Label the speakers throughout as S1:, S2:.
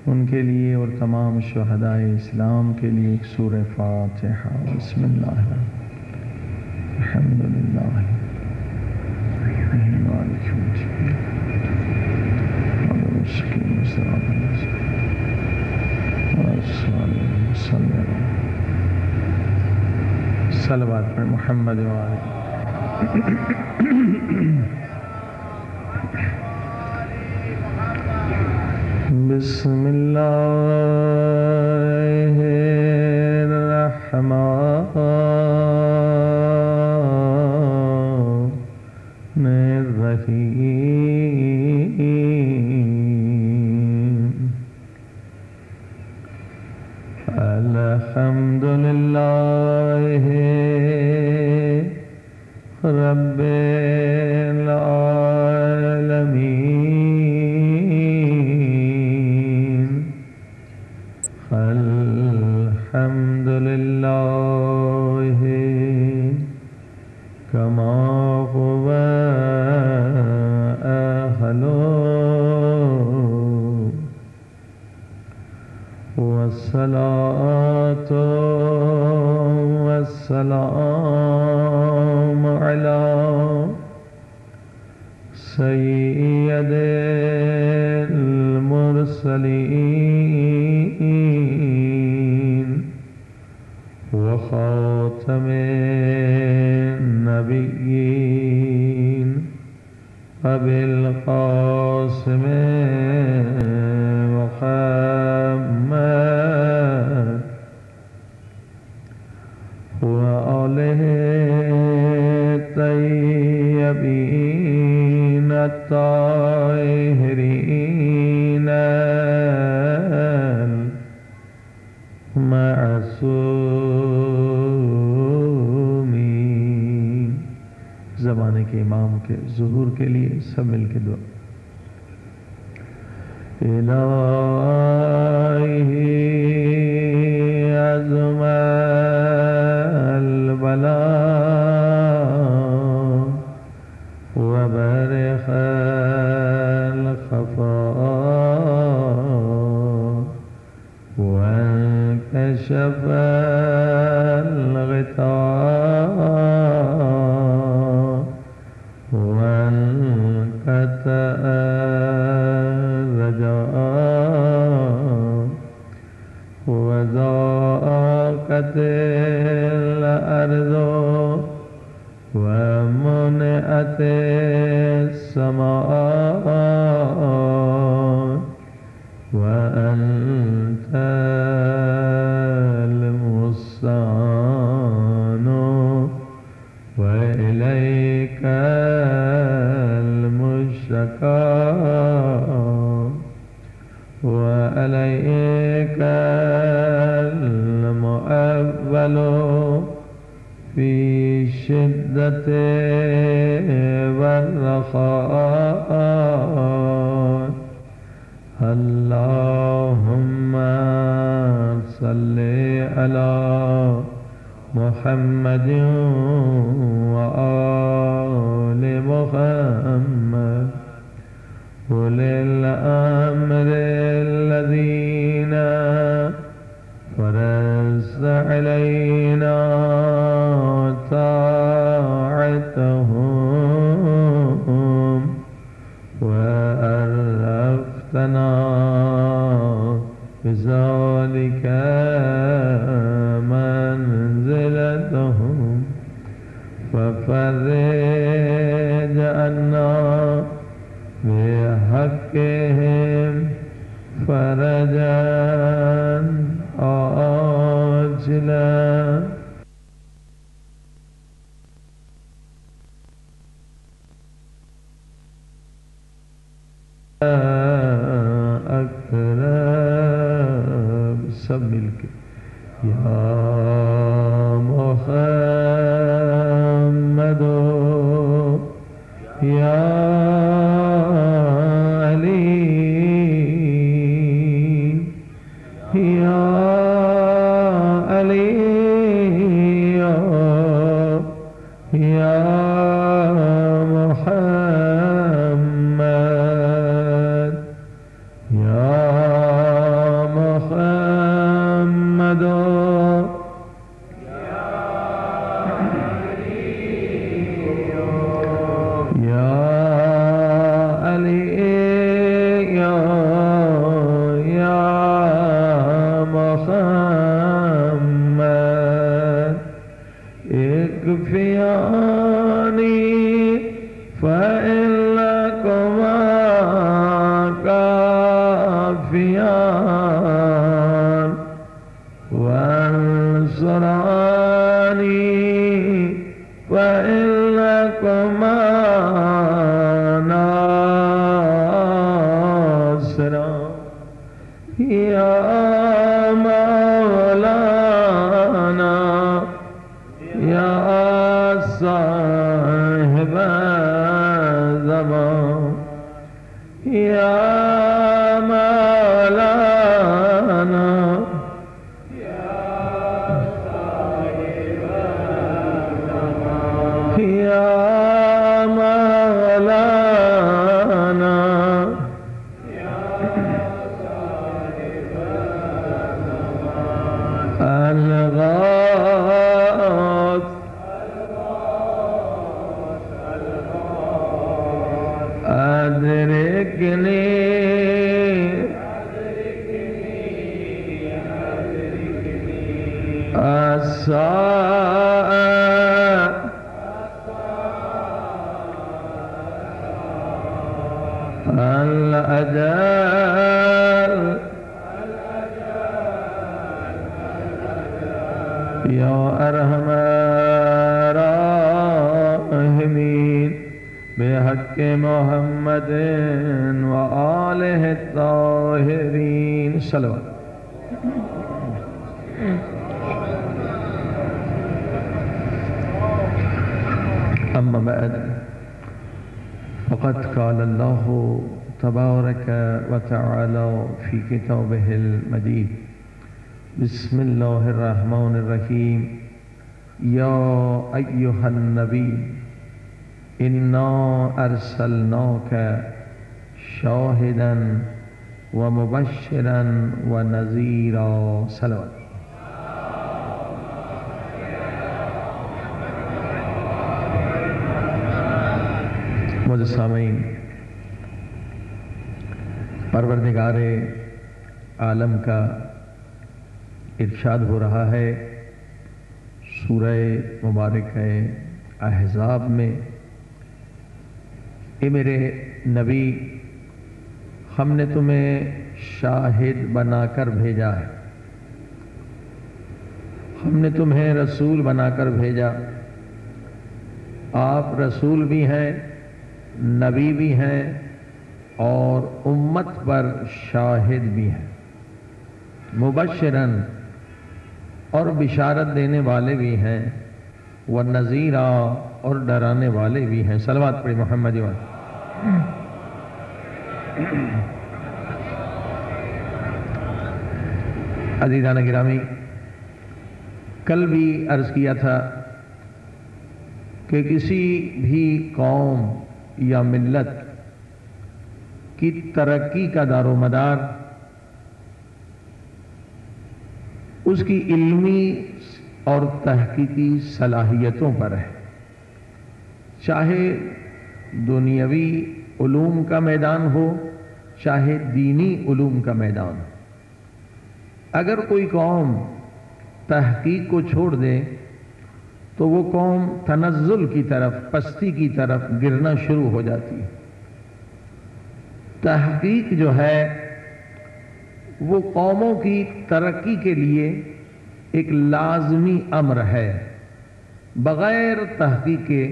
S1: ان کے لیے اور تمام شہدائے اسلام کے لیے ایک سورہ فاتحہ۔ بسم اللہ الحمدللہ صلوات پر محمد وآلہ۔ بسم اللہ الرحمن الرحیم۔ الحمد للہ رب العالمین۔ الحمد للہ کما هو أهله، والصلاة والسلام على سيد المرسلين وخاتم النبيين أبي القاسم محمد وآله الطيبين الطاهرين المعصومين۔ زمانے کے امام کے ظہور کے لیے سب مل کے دعا۔ الہی عظم البلاء وبرخ الخفاء وانكشف الغطاء وانقطع الرجاء وضاقت الأرض ومنعت السماء وأنت المستعان وإليك المشتكى وعليك المؤول في شدة والرخاء۔ اللهم صل على محمد وآل محمد أولي الأمر الذين فرضت علينا طاعتهم وعرفتنا بذلك منزلتهم، ففرج عنا بحقهم فرجا عاجلا اقرب۔ سب مل کے یا محمد یا علی یا علی یا محمد یا عافيان وانصراني فإنكما ناصران يا مولانا يا صاحب الزمان يا مولانا يا مولانا الغاث أدركني الساعة الأجل يا أرحم الراحمين بحق محمد وآله الطاهرين صلوات. أما بعد فقد قال الله تبارك وتعالى في كتابه المجيد بسم الله الرحمن الرحيم يا أيها النبي إنا أرسلناك شاهدا ومبشرا ونذيرا صلوات. معزز سامعین، پروردگار عالم کا ارشاد ہو رہا ہے سورہ مبارک احزاب میں، اے میرے نبی، ہم نے تمہیں شاہد بنا کر بھیجا ہے، ہم نے تمہیں رسول بنا کر بھیجا. آپ رسول بھی ہیں، نبی بھی ہیں، اور امت پر شاہد بھی ہیں، مبشرن اور بشارت دینے والے بھی ہیں، ونذیرا اور ڈرانے والے بھی ہیں. صلوات پڑھی محمد وعلیہ. عزیزان گرامی، کل بھی عرض کیا تھا کہ کسی بھی قوم یا ملت کی ترقی کا دار و مدار اس کی علمی اور تحقیقی صلاحیتوں پر ہے، چاہے دنیاوی علوم کا میدان ہو، چاہے دینی علوم کا میدان ہو. اگر کوئی قوم تحقیق کو چھوڑ دے تو وہ قوم تنزل کی طرف، پستی کی طرف گرنا شروع ہو جاتی ہے. تحقیق جو ہے وہ قوموں کی ترقی کے لیے ایک لازمی امر ہے. بغیر تحقیق کے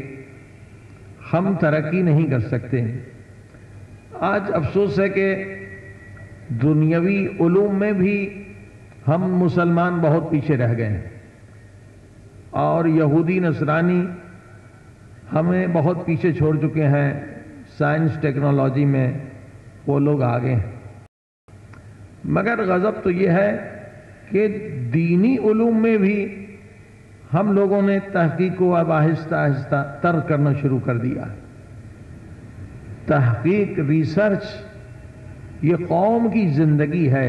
S1: ہم ترقی نہیں کر سکتے. آج افسوس ہے کہ دنیاوی علوم میں بھی ہم مسلمان بہت پیچھے رہ گئے ہیں، اور یہودی نصرانی ہمیں بہت پیچھے چھوڑ چکے ہیں. سائنس ٹیکنالوجی میں وہ لوگ آگے ہیں. مگر غضب تو یہ ہے کہ دینی علوم میں بھی ہم لوگوں نے تحقیق کو اب آہستہ آہستہ ترک کرنا شروع کر دیا. تحقیق، ریسرچ یہ قوم کی زندگی ہے.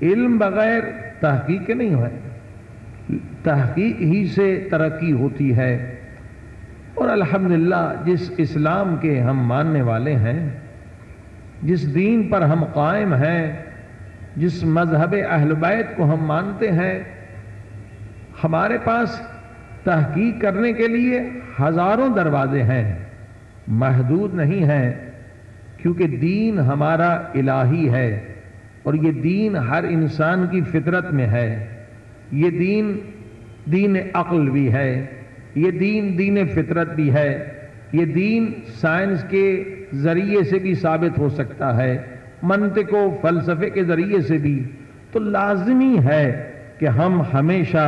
S1: علم بغیر تحقیق کے نہیں ہے. تحقیق ہی سے ترقی ہوتی ہے. اور الحمدللہ جس اسلام کے ہم ماننے والے ہیں، جس دین پر ہم قائم ہیں، جس مذہب اہل بیت کو ہم مانتے ہیں، ہمارے پاس تحقیق کرنے کے لیے ہزاروں دروازے ہیں، محدود نہیں ہیں. کیونکہ دین ہمارا الہی ہے اور یہ دین ہر انسان کی فطرت میں ہے. یہ دین دین عقل بھی ہے, یہ دین دین فطرت بھی ہے, یہ دین سائنس کے ذریعے سے بھی ثابت ہو سکتا ہے, منطق و فلسفے کے ذریعے سے بھی. تو لازمی ہے کہ ہم ہمیشہ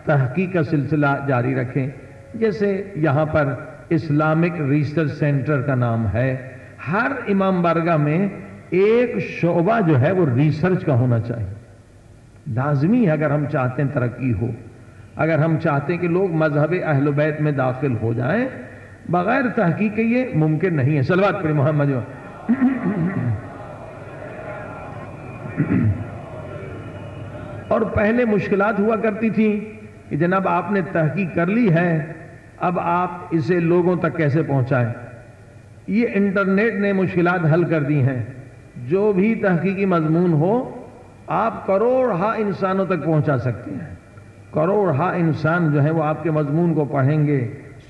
S1: تحقیق کا سلسلہ جاری رکھیں. جیسے یہاں پر اسلامک ریسرچ سینٹر کا نام ہے. ہر امام بارگاہ میں ایک شعبہ جو ہے وہ ریسرچ کا ہونا چاہیے, لازمی ہے. اگر ہم چاہتے ہیں ترقی ہو, اگر ہم چاہتے ہیں کہ لوگ مذہب اہل بیت میں داخل ہو جائیں, بغیر تحقیق کے یہ ممکن نہیں ہے. صلوات پڑھیں محمد. اور پہلے مشکلات ہوا کرتی تھی کہ جناب آپ نے تحقیق کر لی ہے, اب آپ اسے لوگوں تک کیسے پہنچائیں. یہ انٹرنیٹ نے مشکلات حل کر دی ہیں. جو بھی تحقیقی مضمون ہو آپ کروڑ انسانوں تک پہنچا سکتے ہیں. کروڑ انسان جو ہے وہ آپ کے مضمون کو پڑھیں گے,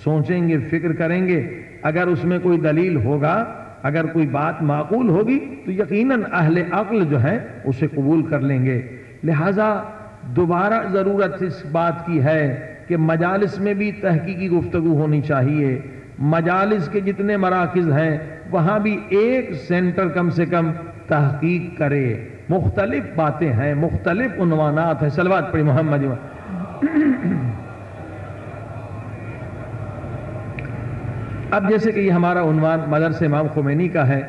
S1: سوچیں گے, فکر کریں گے. اگر اس میں کوئی دلیل ہوگا, اگر کوئی بات معقول ہوگی تو یقیناً اہل عقل جو ہے اسے قبول کر لیں گے. لہذا دوبارہ ضرورت اس بات کی ہے کہ مجالس میں بھی تحقیقی گفتگو ہونی چاہیے. مجالس کے جتنے مراکز ہیں وہاں بھی ایک سینٹر کم سے کم تحقیق کرے. مختلف باتیں ہیں, مختلف عنوانات ہیں. صلوات پڑھی محمد. اب جیسے کہ یہ ہمارا عنوان مدرسہ امام خمینی کا ہے.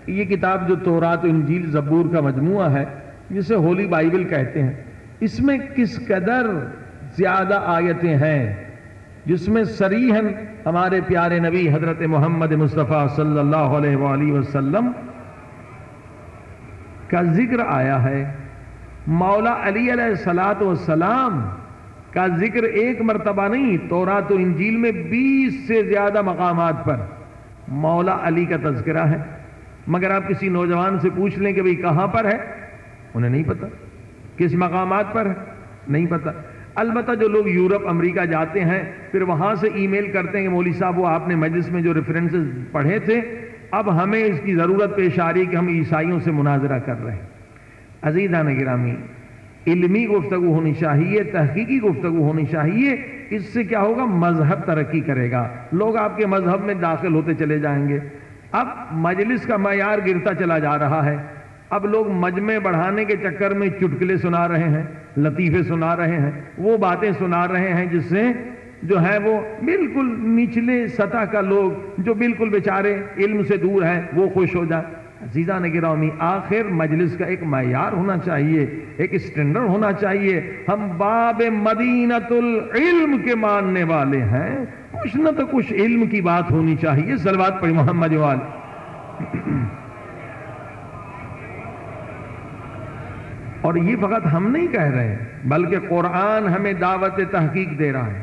S1: یہ کتاب جو تورات و انجیل زبور کا مجموعہ ہے جسے ہولی بائبل کہتے ہیں, اس میں کس قدر زیادہ آیتیں ہیں جس میں صریحاً ہمارے پیارے نبی حضرت محمد مصطفیٰ صلی اللہ علیہ وآلہ وسلم کا ذکر آیا ہے. مولا علی علیہ الصلوۃ والسلام کا ذکر ایک مرتبہ نہیں, تورات و انجیل میں 20 سے زیادہ مقامات پر مولا علی کا تذکرہ ہے. مگر آپ کسی نوجوان سے پوچھ لیں کہ بھئی کہاں پر ہے, انہیں نہیں پتا. کس مقامات پر ہے نہیں پتا. البتہ جو لوگ یورپ امریکہ جاتے ہیں پھر وہاں سے ای میل کرتے ہیں کہ مولوی صاحب وہ آپ نے مجلس میں جو ریفرنسز پڑھے تھے اب ہمیں اس کی ضرورت پیش آ رہی کہ ہم عیسائیوں سے مناظرہ کر رہے ہیں. عزیزان گرامی, علمی گفتگو ہونی چاہیے, تحقیقی گفتگو ہونی چاہیے. اس سے کیا ہوگا, مذہب ترقی کرے گا, لوگ آپ کے مذہب میں داخل ہوتے چلے جائیں گے. اب مجلس کا معیار گرتا چلا جا رہا ہے. اب لوگ مجمع بڑھانے کے چکر میں چٹکلے سنا رہے ہیں, لطیفے سنا رہے ہیں, وہ باتیں سنا رہے ہیں جس سے جو ہے وہ بالکل نچلے سطح کا لوگ جو بالکل بیچارے علم سے دور ہیں وہ خوش ہو جائیں. عزیزان گرامی, آخر مجلس کا ایک معیار ہونا چاہیے, ایک اسٹینڈرڈ ہونا چاہیے. ہم باب مدینۃ العلم کے ماننے والے ہیں, کچھ نہ تو کچھ علم کی بات ہونی چاہیے. صلوات پڑھی محمد والے. اور یہ فقط ہم نہیں کہہ رہے بلکہ قرآن ہمیں دعوت تحقیق دے رہا ہے.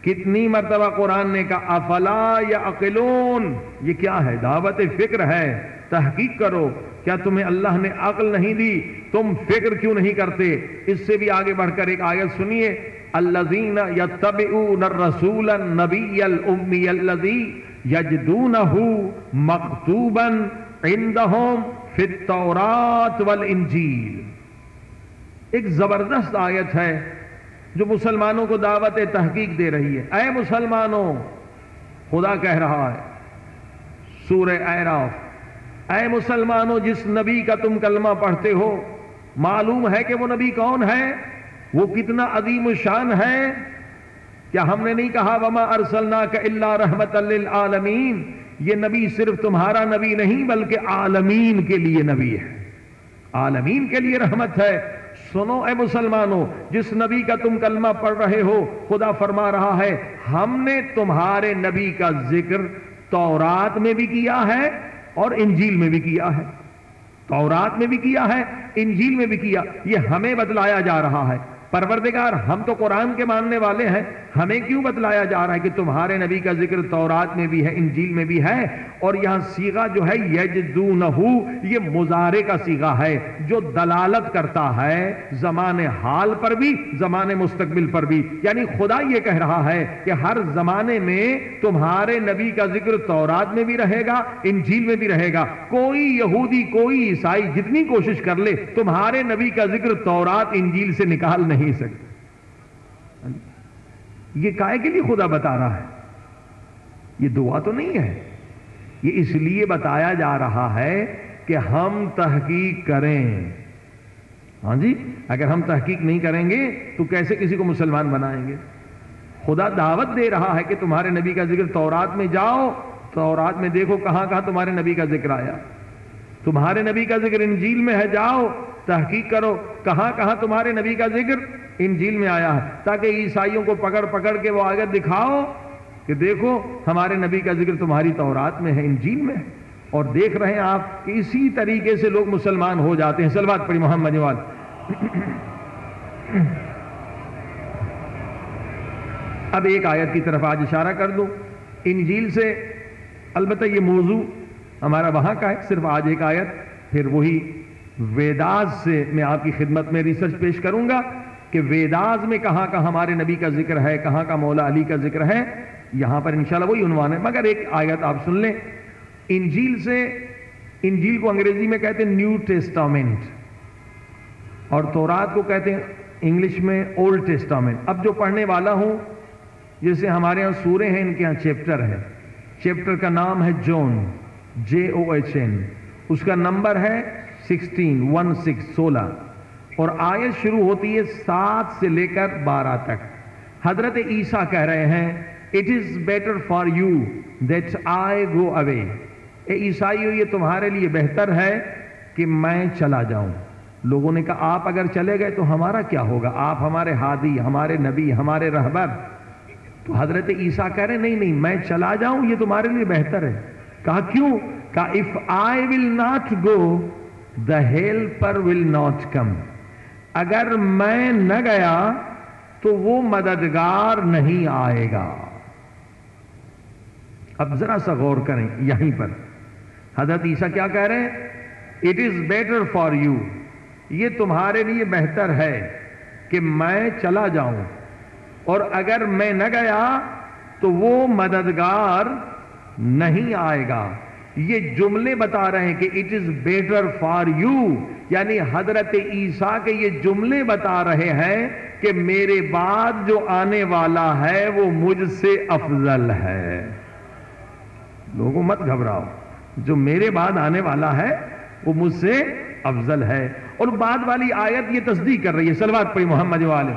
S1: کتنی مرتبہ قرآن نے کہا افلا یعقلون, یہ کیا ہے, دعوت فکر ہے, تحقیق کرو. کیا تمہیں اللہ نے عقل نہیں دی, تم فکر کیوں نہیں کرتے. اس سے بھی آگے بڑھ کر ایک آیت سنیے, الذین یتبعون الرسول النبی الامی الذی یجدونہ مکتوبا عندہم فی التوراۃ والانجیل. ایک زبردست آیت ہے جو مسلمانوں کو دعوت تحقیق دے رہی ہے. اے مسلمانوں, خدا کہہ رہا ہے سورہ اعراف, اے مسلمانوں جس نبی کا تم کلمہ پڑھتے ہو معلوم ہے کہ وہ نبی کون ہے, وہ کتنا عظیم الشان ہے. کیا ہم نے نہیں کہا وما ارسلناک الا رحمۃ للعالمین, یہ نبی صرف تمہارا نبی نہیں بلکہ عالمین کے لیے نبی ہے, عالمین کے لیے رحمت ہے. سنو اے مسلمانوں, جس نبی کا تم کلمہ پڑھ رہے ہو خدا فرما رہا ہے ہم نے تمہارے نبی کا ذکر تورات میں بھی کیا ہے اور انجیل میں بھی کیا ہے. تورات میں بھی کیا ہے, انجیل میں بھی کیا. یہ ہمیں بتلایا جا رہا ہے. پروردگار, ہم تو قرآن کے ماننے والے ہیں, ہمیں کیوں بتلایا جا رہا ہے کہ تمہارے نبی کا ذکر تورات میں بھی ہے، انجیل میں بھی ہے؟ اور یہاں صیغہ جو ہے یجدونہ، یہ مضارع کا صیغہ ہے جو دلالت کرتا ہے زمان حال پر بھی، زمان مستقبل پر بھی. یعنی خدا یہ کہہ رہا ہے کہ ہر زمانے میں تمہارے نبی کا ذکر تورات میں بھی رہے گا، انجیل میں بھی رہے گا. کوئی یہودی، کوئی عیسائی جتنی کوشش کر لے تمہارے نبی کا ذکر تورات انجیل سے نکال نہیں سکتے. یہ کائے کے لیے خدا بتا رہا ہے؟ یہ دعا تو نہیں ہے، یہ اس لیے بتایا جا رہا ہے کہ ہم تحقیق کریں. ہاں جی، اگر ہم تحقیق نہیں کریں گے تو کیسے کسی کو مسلمان بنائیں گے؟ خدا دعوت دے رہا ہے کہ تمہارے نبی کا ذکر تورات میں جاؤ، تورات میں دیکھو کہاں کہاں تمہارے نبی کا ذکر آیا. تمہارے نبی کا ذکر انجیل میں ہے، جاؤ تحقیق کرو کہاں کہاں تمہارے نبی کا ذکر انجیل میں آیا ہے، تاکہ عیسائیوں کو پکڑ پکڑ کے وہ آگے دکھاؤ کہ دیکھو ہمارے نبی کا ذکر تمہاری تورات میں ہے، انجیل میں ہے. اور دیکھ رہے ہیں آپ کہ اسی طریقے سے لوگ مسلمان ہو جاتے ہیں. صلوات پڑھی محمد وال. اب ایک آیت کی طرف آج اشارہ کر دوں انجیل سے، البتہ یہ موضوع ہمارا وہاں کا ہے، صرف آج ایک آیت، پھر وہی ویداز سے میں آپ کی خدمت میں ریسرچ پیش کروں گا کہ ویداز میں کہاں کہاں ہمارے نبی کا ذکر ہے، کہاں کا مولا علی کا ذکر ہے. یہاں پر انشاءاللہ وہی عنوان ہے، مگر ایک آیت آپ سن لیں انجیل سے. انجیل کو انگریزی میں کہتے ہیں نیو ٹیسٹامنٹ، اور تورات کو کہتے ہیں انگلش میں اولڈ ٹیسٹامنٹ. اب جو پڑھنے والا ہوں، جیسے ہمارے ہاں سورے ہیں، ان کے ہاں چیپٹر ہے. چیپٹر کا نام ہے جون، JOHN، اس کا نمبر ہے 16 اور آیت شروع ہوتی ہے 7 سے لے کر 12 تک. حضرت عیسیٰ کہہ رہے ہیں it is better for you that I go away. اے عیسائیو، یہ تمہارے لیے بہتر ہے کہ میں چلا جاؤں. لوگوں نے کہا آپ اگر چلے گئے تو ہمارا کیا ہوگا؟ آپ ہمارے ہادی، ہمارے نبی، ہمارے رہبر. تو حضرت عیسیٰ کہہ رہے نہیں نہیں، میں چلا جاؤں یہ تمہارے لیے بہتر ہے. کہا کیوں؟ کہا if I will not go the helper will not come. اگر میں نہ گیا تو وہ مددگار نہیں آئے گا. اب ذرا سا غور کریں یہیں پر حضرت عیسیٰ کیا کہہ رہے ہیں؟ It is better for you, یہ تمہارے لیے بہتر ہے کہ میں چلا جاؤں، اور اگر میں نہ گیا تو وہ مددگار نہیں آئے گا. یہ جملے بتا رہے ہیں کہ it is better for you, یعنی حضرت عیسیٰ کے یہ جملے بتا رہے ہیں کہ میرے بعد جو آنے والا ہے وہ مجھ سے افضل ہے. لوگوں مت گھبراؤ، جو میرے بعد آنے والا ہے وہ مجھ سے افضل ہے. اور بعد والی آیت یہ تصدیق کر رہی ہے. صلوات پڑھی محمد والے.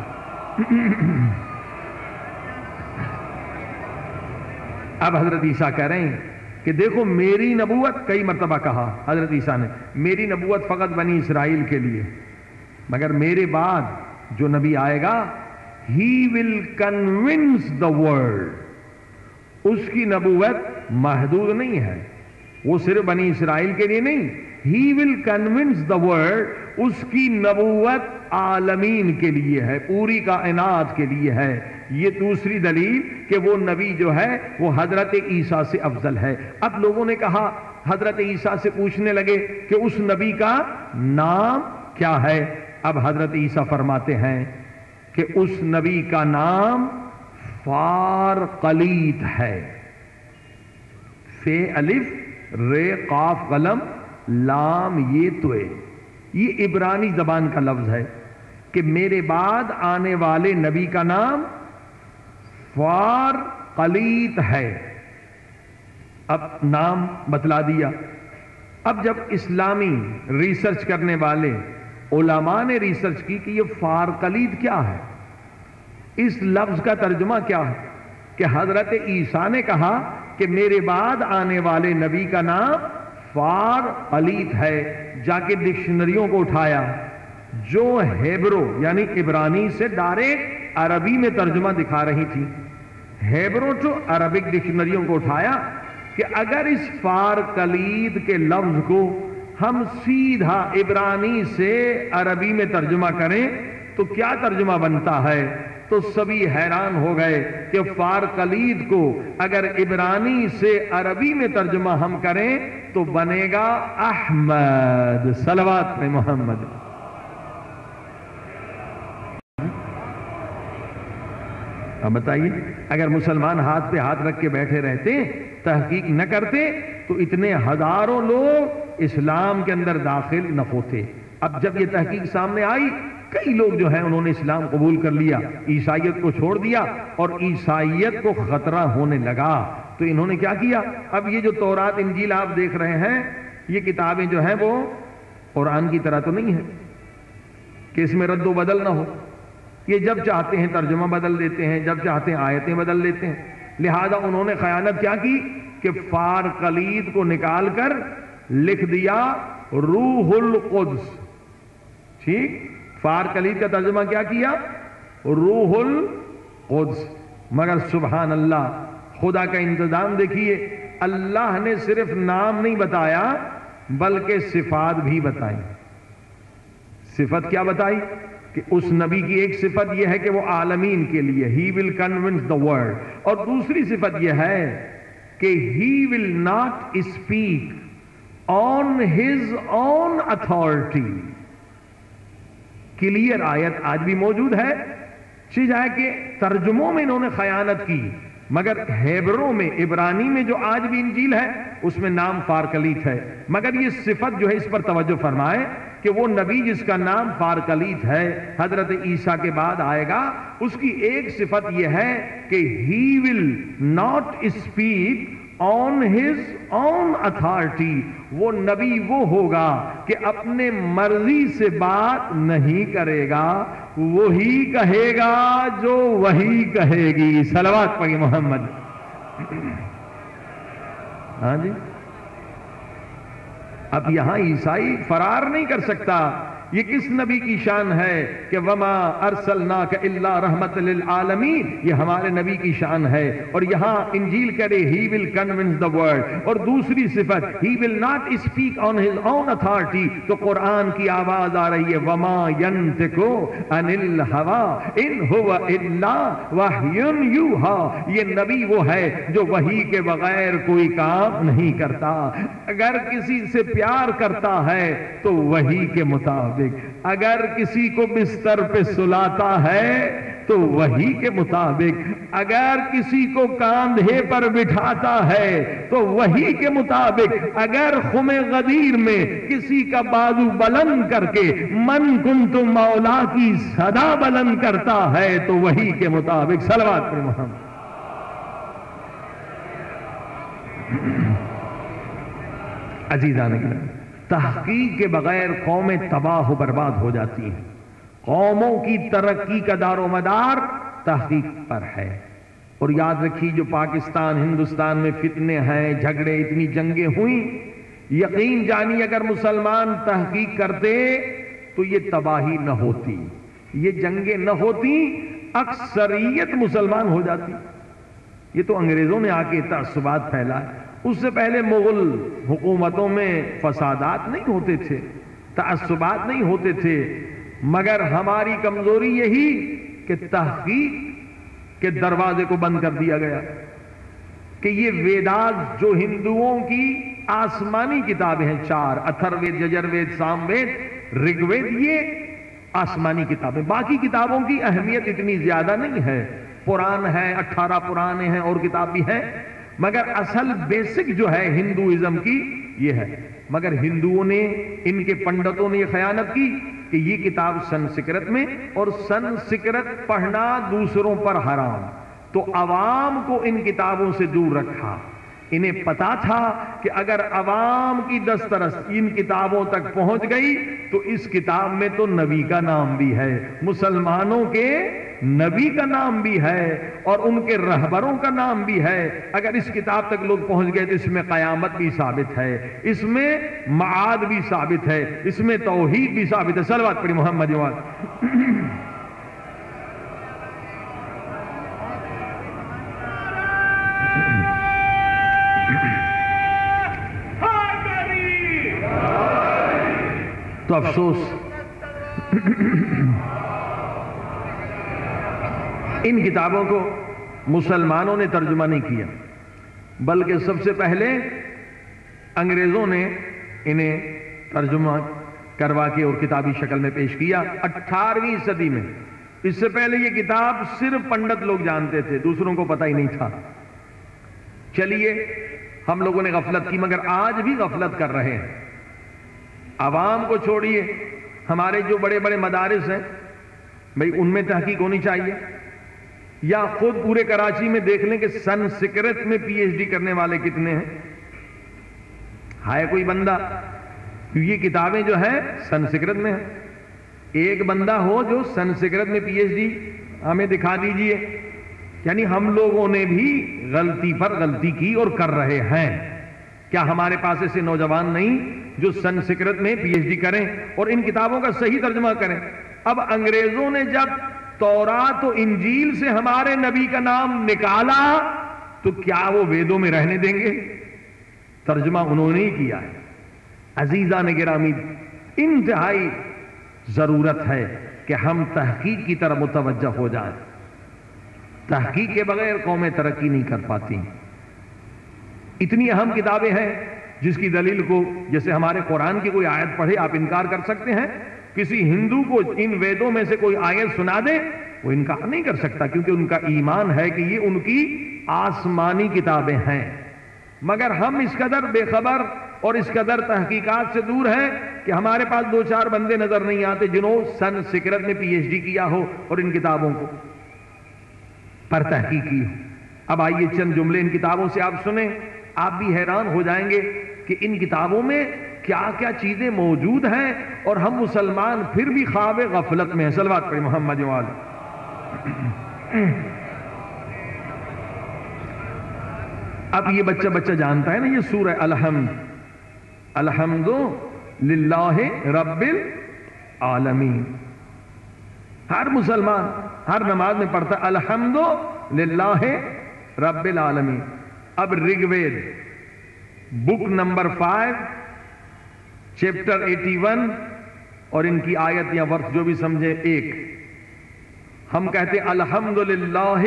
S1: اب حضرت عیسیٰ کہہ رہے ہیں کہ دیکھو میری نبوت، کئی مرتبہ کہا حضرت عیسیٰ نے میری نبوت فقط بنی اسرائیل کے لیے، مگر میرے بعد جو نبی آئے گا he will convince the world. اس کی نبوت محدود نہیں ہے، وہ صرف بنی اسرائیل کے لیے نہیں. he will convince the world، اس کی نبوت عالمین کے لیے ہے، پوری کائنات کے لیے ہے. یہ دوسری دلیل کہ وہ نبی جو ہے وہ حضرت عیسیٰ سے افضل ہے. اب لوگوں نے کہا، حضرت عیسیٰ سے پوچھنے لگے کہ اس نبی کا نام کیا ہے. اب حضرت عیسیٰ فرماتے ہیں کہ اس نبی کا نام فارقلیط ہے. فے الف رے قاف قلم لام یہ توئے، یہ عبرانی زبان کا لفظ ہے کہ میرے بعد آنے والے نبی کا نام فارقلیط ہے. اب نام بتلا دیا. اب جب اسلامی ریسرچ کرنے والے علماء نے ریسرچ کی کہ یہ فارقلیط کیا ہے، اس لفظ کا ترجمہ کیا ہے، کہ حضرت عیسیٰ نے کہا کہ میرے بعد آنے والے نبی کا نام فارقلیط ہے. جا کے ڈکشنریوں کو اٹھایا جو ہیبرو یعنی عبرانی سے ڈائریکٹ عربی میں ترجمہ دکھا رہی تھی، ہیبرو ٹو عربک ڈکشنریوں کو اٹھایا کہ اگر اس فارقلیط کے لفظ کو ہم سیدھا عبرانی سے عربی میں ترجمہ کریں تو کیا ترجمہ بنتا ہے؟ تو سبھی حیران ہو گئے کہ فار کلید کو اگر عبرانی سے عربی میں ترجمہ ہم کریں تو بنے گا احمد، صلوات میں محمد۔ اب بتائیے، اگر مسلمان ہاتھ پہ ہاتھ رکھ کے بیٹھے رہتے، تحقیق نہ کرتے، تو اتنے ہزاروں لوگ اسلام کے اندر داخل نہ ہوتے۔ اب جب یہ تحقیق سامنے آئی، کئی لوگ جو ہیں انہوں نے اسلام قبول کر لیا، عیسائیت کو چھوڑ دیا، اور عیسائیت کو خطرہ ہونے لگا تو انہوں نے کیا کیا؟ اب یہ جو تورات انجیل آپ دیکھ رہے ہیں، یہ کتابیں جو ہیں وہ قرآن کی طرح تو نہیں ہے کہ اس میں رد و بدل نہ ہو۔ یہ جب چاہتے ہیں ترجمہ بدل دیتے ہیں، جب چاہتے ہیں آیتیں بدل دیتے ہیں۔ لہذا انہوں نے خیانت کیا کی کہ فار کلید کو نکال کر لکھ دیا روح القدس۔ ٹھیک، فار کلید کا ترجمہ کیا کیا؟ روح القدس۔ مگر سبحان اللہ، خدا کا انتظام دیکھیے، اللہ نے صرف نام نہیں بتایا بلکہ صفات بھی بتائی۔ صفت کیا بتائی؟ کہ اس نبی کی ایک صفت یہ ہے کہ وہ عالمین کے لیے he will convince the world، اور دوسری صفت یہ ہے کہ he will not speak on his own authority۔ Clear آیت آج بھی موجود ہے، چیز ہے کہ ترجموں میں انہوں نے خیانت کی، مگر ہیبروں میں، عبرانی میں جو آج بھی انجیل ہے اس میں نام فارکلیت ہے، مگر یہ صفت جو ہے اس پر توجہ فرمائے کہ وہ نبی جس کا نام فارکلیت ہے، حضرت عیسیٰ کے بعد آئے گا، اس کی ایک صفت یہ ہے کہ he will not speak on his own authority۔ وہ نبی وہ ہوگا کہ اپنے مرضی سے بات نہیں کرے گا، وہی کہے گا جو وہی کہے گی۔ صلوات پڑھیں محمد۔ ہاں جی، اب یہاں عیسائی فرار نہیں کر سکتا۔ یہ کس نبی کی شان ہے کہ وما ارسلناک الا رحمت للعالمین، یہ ہمارے نبی کی شان ہے۔ اور یہاں انجیل کہہ رہے he will convince the world، اور دوسری صفت he will not speak on his own authority، تو قرآن کی آواز آ رہی ہے وما ينطق عن الهوى ان هو الا وحی یوحی، یہ نبی وہ ہے جو وحی کے بغیر کوئی کام نہیں کرتا۔ اگر کسی سے پیار کرتا ہے تو وحی کے مطابق، اگر کسی کو بستر پہ سلاتا ہے تو وحی کے مطابق، اگر کسی کو کاندھے پر بٹھاتا ہے تو وحی کے مطابق، اگر خم غدیر میں کسی کا بازو بلند کر کے من کنت مولا کی صدا بلند کرتا ہے تو وحی کے مطابق۔ صلوات پر محمد۔ عزیزان اکرام، تحقیق کے بغیر قومیں تباہ و برباد ہو جاتی ہیں۔ قوموں کی ترقی کا دار و مدار تحقیق پر ہے۔ اور یاد رکھیے، جو پاکستان ہندوستان میں فتنے ہیں، جھگڑے، اتنی جنگیں ہوئیں، یقین جانی اگر مسلمان تحقیق کرتے تو یہ تباہی نہ ہوتی، یہ جنگیں نہ ہوتی، اکثریت مسلمان ہو جاتی۔ یہ تو انگریزوں نے آ کے تعصبات پھیلا ہے، اس سے پہلے مغل حکومتوں میں فسادات نہیں ہوتے تھے، تعصبات نہیں ہوتے تھے، مگر ہماری کمزوری یہی کہ تحقیق کے دروازے کو بند کر دیا گیا کہ یہ ویداز جو ہندوؤں کی آسمانی کتابیں ہیں، 4 اتھروید، یجروید، ساموید، رگ وید، یہ آسمانی کتابیں، باقی کتابوں کی اہمیت اتنی زیادہ نہیں ہے، پران ہے، 18 پرانے ہیں اور کتاب بھی ہے، مگر اصل بیسک جو ہے ہندوازم کی یہ ہے۔ مگر ہندوؤں نے، ان کے پنڈتوں نے یہ خیانت کی کہ یہ کتاب سنسکرت میں، اور سنسکرت پڑھنا دوسروں پر حرام، تو عوام کو ان کتابوں سے دور رکھا۔ انہیں پتا تھا کہ اگر عوام کی دسترس ان کتابوں تک پہنچ گئی تو اس کتاب میں تو نبی کا نام بھی ہے، مسلمانوں کے نبی کا نام بھی ہے، اور ان کے رہبروں کا نام بھی ہے۔ اگر اس کتاب تک لوگ پہنچ گئے تو اس میں قیامت بھی ثابت ہے، اس میں معاد بھی ثابت ہے، اس میں توحید بھی ثابت ہے۔ صلوات پڑھی محمد وآلہ۔ تو افسوس ان کتابوں کو مسلمانوں نے ترجمہ نہیں کیا، بلکہ سب سے پہلے انگریزوں نے انہیں ترجمہ کروا کے اور کتابی شکل میں پیش کیا 18ویں صدی میں۔ اس سے پہلے یہ کتاب صرف پنڈت لوگ جانتے تھے، دوسروں کو پتہ ہی نہیں تھا۔ چلیے ہم لوگوں نے غفلت کی، مگر آج بھی غفلت کر رہے ہیں۔ عوام کو چھوڑیے، ہمارے جو بڑے بڑے مدارس ہیں بھئی ان میں تحقیق ہونی چاہیے، یا خود پورے کراچی میں دیکھ لیں کہ سنسکرت میں پی ایچ ڈی کرنے والے کتنے ہیں۔ ہے کوئی بندہ، یہ کتابیں جو ہیں سنسکرت میں ہیں، ایک بندہ ہو جو سنسکرت میں پی ایچ ڈی ہمیں دکھا دیجئے۔ یعنی ہم لوگوں نے بھی غلطی پر غلطی کی اور کر رہے ہیں۔ کیا ہمارے پاس ایسے نوجوان نہیں جو سنسکرت میں پی ایچ ڈی کریں اور ان کتابوں کا صحیح ترجمہ کریں؟ اب انگریزوں نے جب تورات و انجیل سے ہمارے نبی کا نام نکالا تو کیا وہ ویدوں میں رہنے دیں گے؟ ترجمہ انہوں نے ہی کیا ہے۔ عزیزان گرامی، انتہائی ضرورت ہے کہ ہم تحقیق کی طرف متوجہ ہو جائیں۔ تحقیق کے بغیر قومیں ترقی نہیں کر پاتی۔ اتنی اہم کتابیں ہیں جس کی دلیل کو، جیسے ہمارے قرآن کی کوئی آیت پڑھے آپ انکار کر سکتے ہیں، کسی ہندو کو ان ویدوں میں سے کوئی آیت سنا دے وہ انکار نہیں کر سکتا، کیونکہ ان کا ایمان ہے کہ یہ ان کی آسمانی کتابیں ہیں۔ مگر ہم اس قدر بے خبر اور اس قدر تحقیقات سے دور ہیں کہ ہمارے پاس دو چار بندے نظر نہیں آتے جنہوں سنسکرت میں پی ایچ ڈی کیا ہو اور ان کتابوں کو پر تحقیق کی ہو۔ اب آئیے چند جملے ان کتابوں سے آپ سنیں، آپ بھی حیران ہو جائیں گے کہ ان کتابوں میں کیا کیا چیزیں موجود ہیں اور ہم مسلمان پھر بھی خواب غفلت میں ہیں۔ صلوات پڑھیں محمد وآلہ۔ اب یہ بچہ جانتا ہے نا یہ سورہ الحمد للہ رب العالمین۔ ہر مسلمان ہر نماز میں پڑھتا ہے الحمد للہ رب العالمین۔ اب Rig Veda book number 5 chapter 81 اور ان کی آیت یا ورس جو بھی سمجھے 1، ہم کہتے ہیں الحمد للہ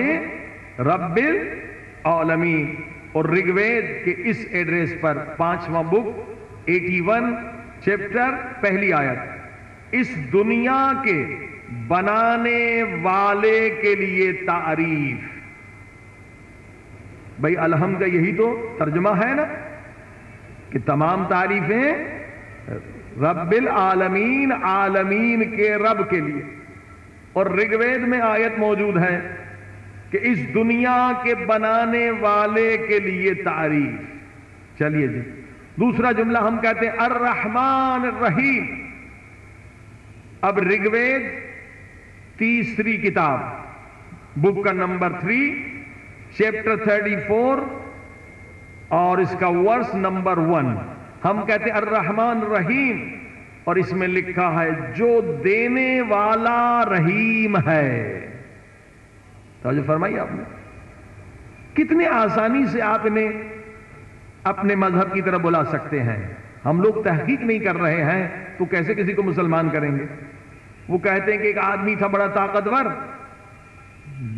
S1: رب العالمین، اور رگ وید کے اس ایڈریس پر 5واں بک 81 چیپٹر پہلی آیت، اس دنیا کے بنانے والے کے لیے تعریف۔ بھئی الحمد کا یہی تو ترجمہ ہے نا کہ تمام تعریفیں رب العالمین، عالمین کے رب کے لیے۔ اور رگ وید میں آیت موجود ہے کہ اس دنیا کے بنانے والے کے لیے تعریف۔ چلیے جی دوسرا جملہ ہم کہتے ہیں الرحمن الرحیم۔ اب رگ وید تیسری کتاب بک کا نمبر 3 چیپٹر 34 اور اس کا ورس نمبر 1، ہم کہتے ہیں الرحمن الرحیم، اور اس میں لکھا ہے جو دینے والا رحیم ہے۔ توجہ فرمائی آپ نے، کتنے آسانی سے آپ انہیں اپنے مذہب کی طرف بلا سکتے ہیں۔ ہم لوگ تحقیق نہیں کر رہے ہیں تو کیسے کسی کو مسلمان کریں گے؟ وہ کہتے ہیں کہ ایک آدمی تھا بڑا طاقتور،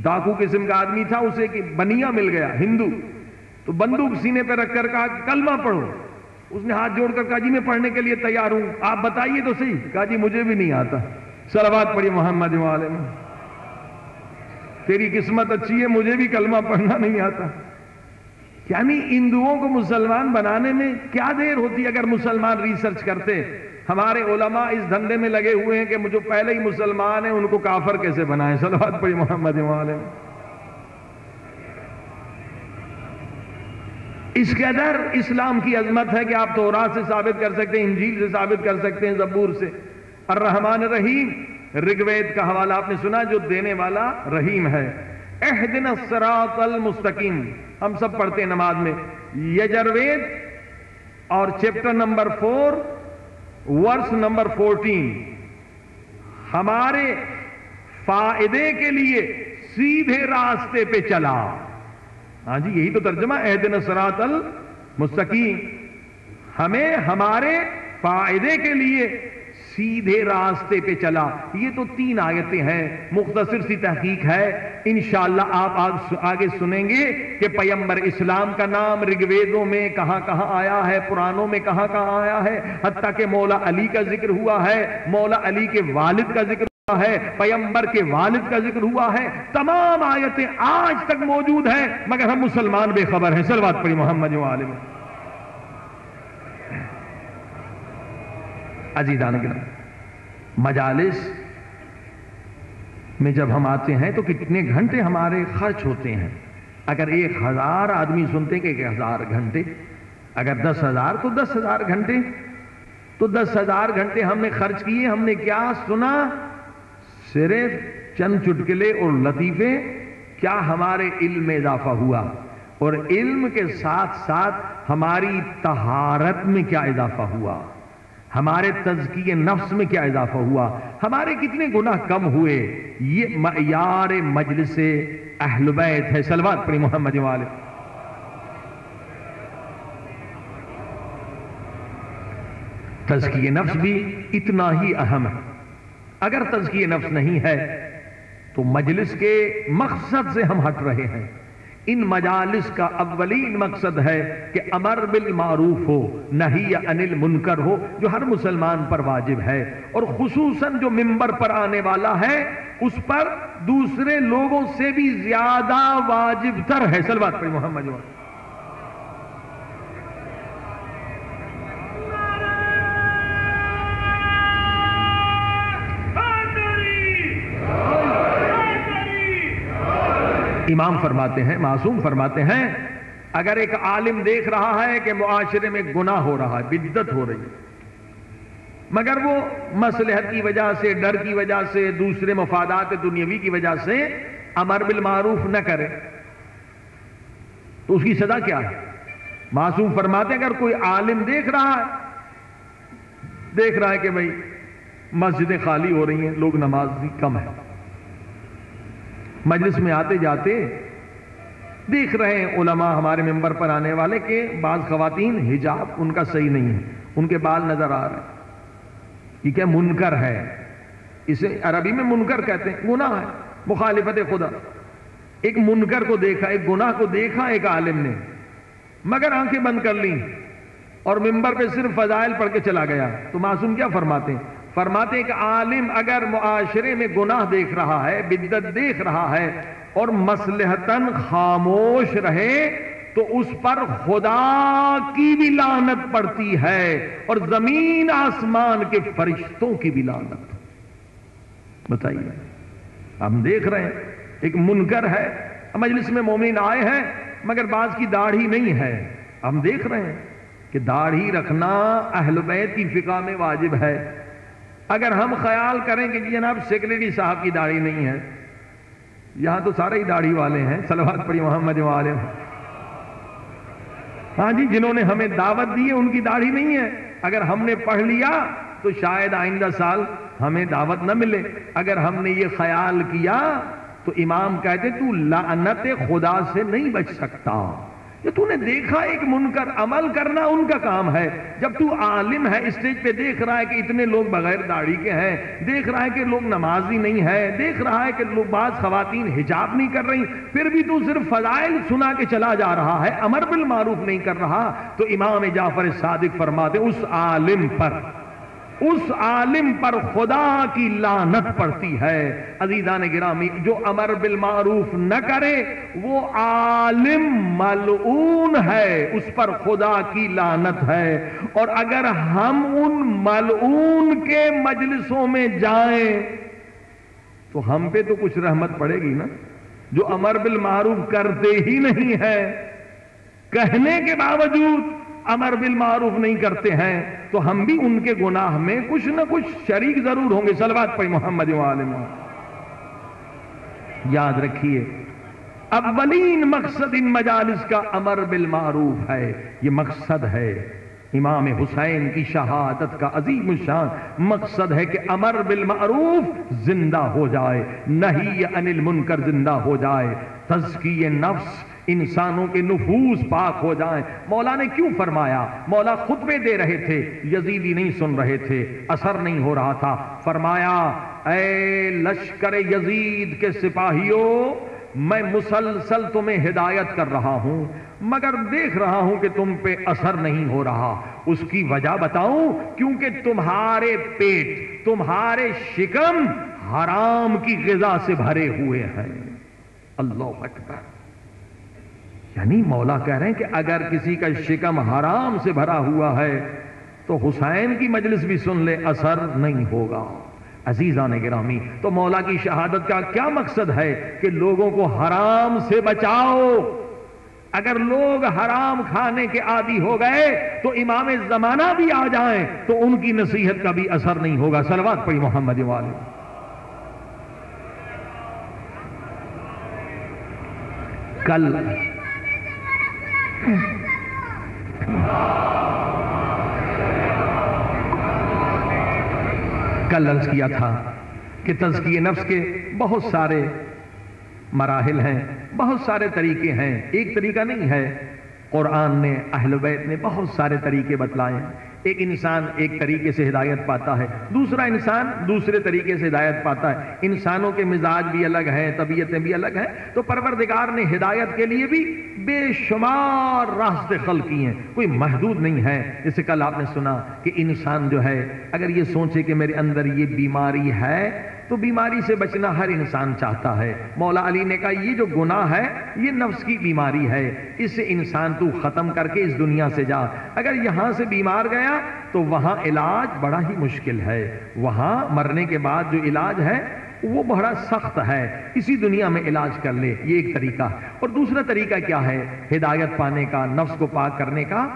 S1: ڈاکو قسم کا آدمی تھا، اسے کہ بنیا مل گیا ہندو، تو بندوق سینے پہ رکھ کر کہا کلمہ پڑھو۔ اس نے ہاتھ جوڑ کر کہا جی میں پڑھنے کے لیے تیار ہوں، آپ بتائیے تو صحیح۔ کہا جی مجھے بھی نہیں آتا۔ صلوات پڑھی محمد وآلہ۔ تیری قسمت اچھی ہے، مجھے بھی کلمہ پڑھنا نہیں آتا۔ یعنی ہندوؤں کو مسلمان بنانے میں کیا دیر ہوتی اگر مسلمان ریسرچ کرتے۔ ہمارے علماء اس دھندے میں لگے ہوئے ہیں کہ جو پہلے ہی مسلمان ہیں ان کو کافر کیسے بنائیں۔ صلوات پڑھی محمد وآلہ۔ اس قدر اسلام کی عظمت ہے کہ آپ تورات سے ثابت کر سکتے ہیں، انجیل سے ثابت کر سکتے ہیں، زبور سے۔ الرحمن الرحیم، رگ وید کا حوالہ آپ نے سنا، جو دینے والا رحیم ہے۔ اہدنا الصراط المستقیم، ہم سب پڑھتے ہیں نماز میں۔ یجروید اور چیپٹر نمبر 4 ورس نمبر 14، ہمارے فائدے کے لیے سیدھے راستے پہ چلا۔ ہاں جی یہی تو ترجمہ اہدنا الصراط المستقیم، ہمیں ہمارے فائدے کے لیے سیدھے راستے پہ چلا. یہ تو 3 آیتیں ہیں, مختصر سی تحقیق ہے. انشاءاللہ آپ آگے سنیں گے کہ پیغمبر اسلام کا نام رگ ویدوں میں کہاں کہاں آیا ہے, پرانوں میں کہاں کہاں آیا ہے, حتیٰ کہ مولا علی کا ذکر ہوا ہے, مولا علی کے والد کا ذکر ہوا ہے, پیغمبر کے والد کا ذکر ہوا ہے. تمام آیتیں آج تک موجود ہیں, مگر ہم مسلمان بے خبر ہیں. صلوات پڑھی محمد و آلہ. عزیزان گرامی, مجالس میں جب ہم آتے ہیں تو کتنے گھنٹے ہمارے خرچ ہوتے ہیں. اگر 1000 آدمی سنتے کہ 1000 گھنٹے, اگر 10,000 تو 10,000 گھنٹے, تو 10,000 گھنٹے ہم نے خرچ کیے. ہم نے کیا سنا؟ صرف چند چٹکلے اور لطیفے. کیا ہمارے علم میں اضافہ ہوا؟ اور علم کے ساتھ ساتھ ہماری طہارت میں کیا اضافہ ہوا؟ ہمارے تزکیہ نفس میں کیا اضافہ ہوا؟ ہمارے کتنے گناہ کم ہوئے؟ یہ معیار مجلس اہل بیت ہے. صلوات پڑھی محمد و آلہ. تزکیہ نفس بھی اتنا ہی اہم ہے. اگر تزکیہ نفس نہیں ہے تو مجلس کے مقصد سے ہم ہٹ رہے ہیں. ان مجالس کا اولین مقصد ہے کہ امر بالمعروف ہو, نہی عن المنکر ہو, جو ہر مسلمان پر واجب ہے, اور خصوصاً جو منبر پر آنے والا ہے اس پر دوسرے لوگوں سے بھی زیادہ واجب تر ہے. صلوات پڑھی محمد و آلہ. امام فرماتے ہیں, معصوم فرماتے ہیں, اگر ایک عالم دیکھ رہا ہے کہ معاشرے میں گناہ ہو رہا ہے, بدعت ہو رہی ہے, مگر وہ مصلحت کی وجہ سے, ڈر کی وجہ سے, دوسرے مفادات دنیاوی کی وجہ سے امر بالمعروف نہ کرے, تو اس کی سزا کیا ہے؟ معصوم فرماتے ہیں اگر کوئی عالم دیکھ رہا ہے کہ بھئی مسجدیں خالی ہو رہی ہیں, لوگ نمازی کم ہیں, مجلس میں آتے جاتے دیکھ رہے ہیں علماء ہمارے ممبر پر آنے والے کہ بعض خواتین حجاب ان کا صحیح نہیں ہے, ان کے بال نظر آ رہے ہیں, یہ کیا منکر ہے. اسے عربی میں منکر کہتے ہیں, گناہ ہے, مخالفت خدا. ایک منکر کو دیکھا, ایک گناہ کو دیکھا ایک عالم نے, مگر آنکھیں بند کر لیں اور ممبر پہ صرف فضائل پڑھ کے چلا گیا. تو معصوم کیا فرماتے ہیں؟ فرماتے ہیں کہ عالم اگر معاشرے میں گناہ دیکھ رہا ہے, بدعت دیکھ رہا ہے, اور مصلحتاً خاموش رہے تو اس پر خدا کی بھی لعنت پڑتی ہے اور زمین آسمان کے فرشتوں کی بھی لعنت. بتائیے, ہم دیکھ رہے ہیں ایک منکر ہے, مجلس میں مومنین آئے ہیں مگر بعض کی داڑھی نہیں ہے. ہم دیکھ رہے ہیں کہ داڑھی رکھنا اہل بیت کی فقہ میں واجب ہے. اگر ہم خیال کریں کہ جناب سیکریٹری صاحب کی داڑھی نہیں ہے, یہاں تو سارے ہی داڑھی والے ہیں. صلوات پڑھی محمد و آلہ. ہاں جی, جنہوں نے ہمیں دعوت دی ہے ان کی داڑھی نہیں ہے. اگر ہم نے پڑھ لیا تو شاید آئندہ سال ہمیں دعوت نہ ملے. اگر ہم نے یہ خیال کیا تو امام کہتے تو لعنت خدا سے نہیں بچ سکتا. یہ تو نے دیکھا ایک منکر, عمل کرنا ان کا کام ہے. جب تو عالم ہے, اسٹیج پہ دیکھ رہا ہے کہ اتنے لوگ بغیر داڑھی کے ہیں, دیکھ رہا ہے کہ لوگ نمازی نہیں ہے, دیکھ رہا ہے کہ لوگ بعض خواتین حجاب نہیں کر رہی, پھر بھی تو صرف فضائل سنا کے چلا جا رہا ہے, امر بالمعروف نہیں کر رہا, تو امام جعفر صادق فرماتے اس عالم پر خدا کی لعنت پڑتی ہے. عزیزان گرامی, جو امر بالمعروف نہ کرے وہ عالم ملعون ہے, اس پر خدا کی لعنت ہے. اور اگر ہم ان ملعون کے مجلسوں میں جائیں تو ہم پہ تو کچھ رحمت پڑے گی نا. جو امر بالمعروف کرتے ہی نہیں ہے, کہنے کے باوجود امر بالمعروف نہیں کرتے ہیں, تو ہم بھی ان کے گناہ میں کچھ نہ کچھ شریک ضرور ہوں گے. صلوات پڑھی محمد و آلہ. یاد رکھیے, اولین مقصد ان مجالس کا امر بالمعروف ہے. یہ مقصد ہے امام حسین کی شہادت کا عظیم الشان مقصد ہے کہ امر بالمعروف زندہ ہو جائے, نہی عن المنکر زندہ ہو جائے, تزکیہ نفس انسانوں کے نفوس پاک ہو جائیں۔ مولا نے کیوں فرمایا؟ مولا خطبے دے رہے تھے، یزیدی نہیں سن رہے تھے، اثر نہیں ہو رہا تھا۔ فرمایا اے لشکر یزید کے سپاہیوں، میں مسلسل تمہیں ہدایت کر رہا ہوں، مگر دیکھ رہا ہوں کہ تم پہ اثر نہیں ہو رہا۔ اس کی وجہ بتاؤں؟ کیونکہ تمہارے پیٹ، تمہارے شکم حرام کی غذا سے بھرے ہوئے ہیں۔ اللہ اکبر۔ یعنی مولا کہہ رہے ہیں کہ اگر کسی کا شکم حرام سے بھرا ہوا ہے تو حسین کی مجلس بھی سن لے، اثر نہیں ہوگا۔ عزیزان گرامی، تو مولا کی شہادت کا کیا مقصد ہے؟ کہ لوگوں کو حرام سے بچاؤ۔ اگر لوگ حرام کھانے کے عادی ہو گئے تو امام زمانہ بھی آ جائیں تو ان کی نصیحت کا بھی اثر نہیں ہوگا۔ صلوات پڑھی محمد والے۔ کل عرض کیا تھا کہ تزکیہ نفس کے بہت سارے مراحل ہیں، بہت سارے طریقے ہیں، ایک طریقہ نہیں ہے۔ قرآن نے، اہل بیت نے بہت سارے طریقے بتلائے ہیں۔ ایک انسان ایک طریقے سے ہدایت پاتا ہے، دوسرا انسان دوسرے طریقے سے ہدایت پاتا ہے۔ انسانوں کے مزاج بھی الگ ہیں، طبیعتیں بھی الگ ہیں، تو پروردگار نے ہدایت کے لیے بھی بے شمار راستے خلق کیے ہیں، کوئی محدود نہیں ہے۔ جیسے کل آپ نے سنا کہ انسان جو ہے اگر یہ سوچے کہ میرے اندر یہ بیماری ہے تو بیماری سے بچنا ہر انسان چاہتا ہے۔ مولا علی نے کہا یہ جو گناہ ہے یہ نفس کی بیماری ہے، اسے انسان تو ختم کر کے اس دنیا سے جا۔ اگر یہاں سے بیمار گیا تو وہاں علاج بڑا ہی مشکل ہے، وہاں مرنے کے بعد جو علاج ہے وہ بڑا سخت ہے، اسی دنیا میں علاج کر لے، یہ ایک طریقہ۔ اور دوسرا طریقہ کیا ہے ہدایت پانے کا، نفس کو پاک کرنے کا؟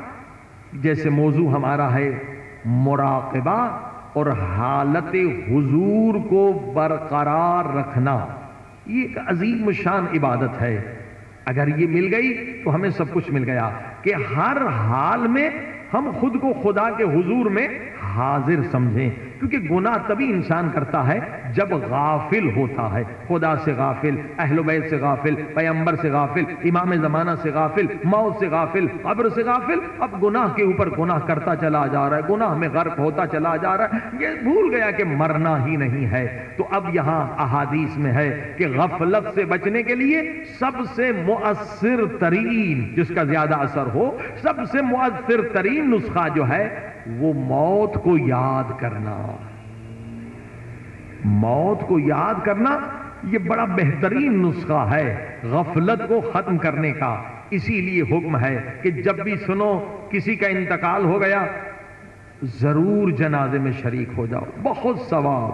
S1: جیسے موضوع ہمارا ہے مراقبہ اور حالت حضور کو برقرار رکھنا، یہ ایک عظیم شان عبادت ہے۔ اگر یہ مل گئی تو ہمیں سب کچھ مل گیا، کہ ہر حال میں ہم خود کو خدا کے حضور میں حاضر سمجھیں، کیونکہ گناہ تبھی انسان کرتا ہے جب غافل ہوتا ہے، خدا سے غافل، اہل بیت سے غافل، پیغمبر سے غافل، امام زمانہ سے غافل، موت سے غافل، قبر سے غافل، اب گناہ کے اوپر گناہ کرتا چلا جا رہا ہے، گناہ میں غرق ہوتا چلا جا رہا ہے، یہ بھول گیا کہ مرنا ہی نہیں ہے۔ تو اب یہاں احادیث میں ہے کہ غفلت سے بچنے کے لیے سب سے مؤثر ترین، جس کا زیادہ اثر ہو، سب سے مؤثر ترین نسخہ جو ہے وہ موت کو یاد کرنا۔ موت کو یاد کرنا یہ بڑا بہترین نسخہ ہے غفلت کو ختم کرنے کا۔ اسی لیے حکم ہے کہ جب بھی سنو کسی کا انتقال ہو گیا ضرور جنازے میں شریک ہو جاؤ، بہت ثواب،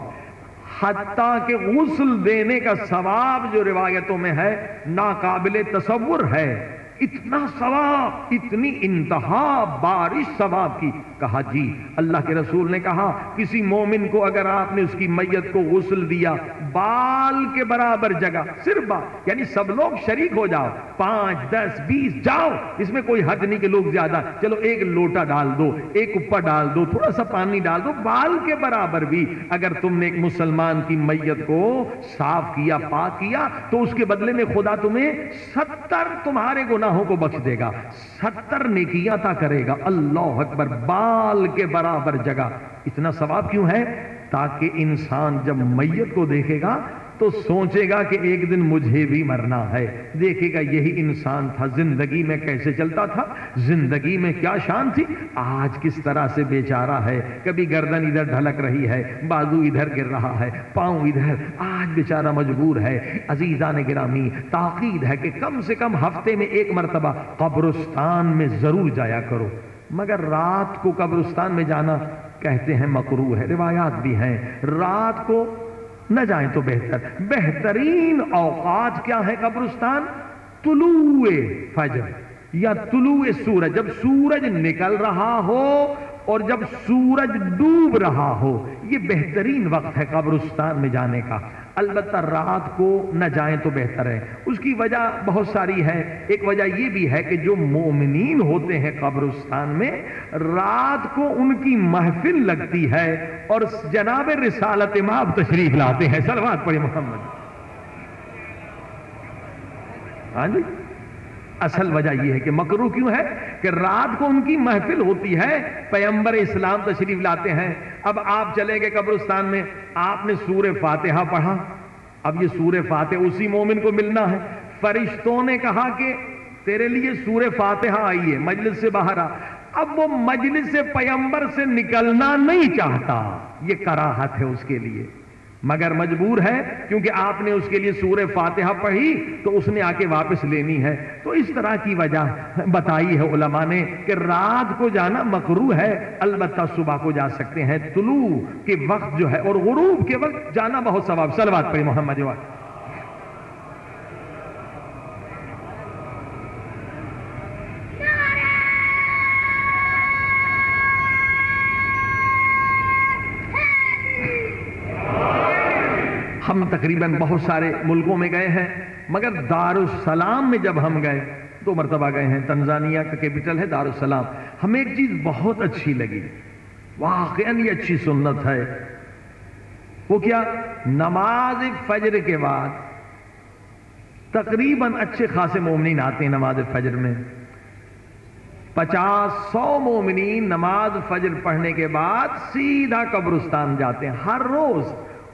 S1: حتیٰ کہ غسل دینے کا ثواب جو روایتوں میں ہے ناقابل تصور ہے۔ اتنا ثواب، اتنی انتہا بارش ثواب کی۔ کہا جی، اللہ کے رسول نے کہا کسی مومن کو اگر آپ نے اس کی میت کو غسل دیا بال کے برابر جگہ، صرف بال، یعنی سب لوگ شریک ہو جاؤ، 5 10 20 جاؤ، اس میں کوئی حد نہیں کہ لوگ زیادہ، چلو ایک لوٹا ڈال دو، ایک کپا ڈال دو، تھوڑا سا پانی ڈال دو، بال کے برابر بھی اگر تم نے ایک مسلمان کی میت کو صاف کیا، پاک کیا، تو اس کے بدلے میں خدا تمہیں 70 تمہارے گناہوں کو بخش دے گا، 70 نیکیاں عطا کرے گا۔ اللہ اکبر، بال کے برابر جگہ۔ اتنا ثواب کیوں ہے؟ تاکہ انسان جب میت کو دیکھے گا تو سوچے گا کہ ایک دن مجھے بھی مرنا ہے، دیکھے گا یہی انسان تھا، زندگی میں کیسے چلتا تھا، زندگی میں کیا شان تھی، آج کس طرح سے بیچارہ ہے، کبھی گردن ادھر ڈھلک رہی ہے، بازو ادھر گر رہا ہے، پاؤں ادھر، آج بیچارہ مجبور ہے۔ عزیزان گرامی، تاکید ہے کہ کم سے کم ہفتے میں ایک مرتبہ قبرستان میں ضرور جایا کرو، مگر رات کو قبرستان میں جانا کہتے ہیں مکروہ ہے، روایات بھی ہیں، رات کو نہ جائیں تو بہتر۔ بہترین اوقات کیا ہے قبرستان؟ طلوع فجر یا طلوع سورج، جب سورج نکل رہا ہو اور جب سورج ڈوب رہا ہو، یہ بہترین وقت ہے قبرستان میں جانے کا۔ البتہ رات کو نہ جائیں تو بہتر ہے۔ اس کی وجہ بہت ساری ہے، ایک وجہ یہ بھی ہے کہ جو مومنین ہوتے ہیں قبرستان میں، رات کو ان کی محفل لگتی ہے اور جناب رسالت مآب تشریف لاتے ہیں۔ صلوات پڑھیں محمد۔ ہاں جی، اصل وجہ یہ ہے کہ مکروہ کیوں ہے کہ رات کو ان کی محفل ہوتی ہے، پیغمبر اسلام تشریف لاتے ہیں. اب آپ چلے گئے قبرستان میں، آپ نے سورہ فاتحہ پڑھا. اب یہ سورہ فاتحہ اسی مومن کو ملنا ہے. فرشتوں نے کہا کہ تیرے لیے سورہ فاتحہ آئی ہے، مجلس سے باہر آ. اب وہ مجلس سے پیغمبر سے نکلنا نہیں چاہتا، یہ کراہت ہے اس کے لیے، مگر مجبور ہے کیونکہ آپ نے اس کے لیے سورہ فاتحہ پڑھی تو اس نے آ کے واپس لینی ہے. تو اس طرح کی وجہ بتائی ہے علماء نے کہ رات کو جانا مکروہ ہے، البتہ صبح کو جا سکتے ہیں. طلوع کے وقت جو ہے اور غروب کے وقت جانا بہت ثواب. صلوات پڑھی محمد جواد. ہم تقریباً بہت سارے ملکوں میں گئے ہیں، مگر دارالسلام میں جب ہم گئے 2 مرتبہ گئے ہیں. تنزانیہ کا کیپٹل ہے دارالسلام. ہمیں ایک چیز بہت اچھی لگی، واقعاً یہ اچھی سنت ہے. وہ کیا؟ نماز فجر کے بعد تقریباً اچھے خاصے مومنین آتے ہیں نماز فجر میں. 50-100 مومنین نماز فجر پڑھنے کے بعد سیدھا قبرستان جاتے ہیں ہر روز،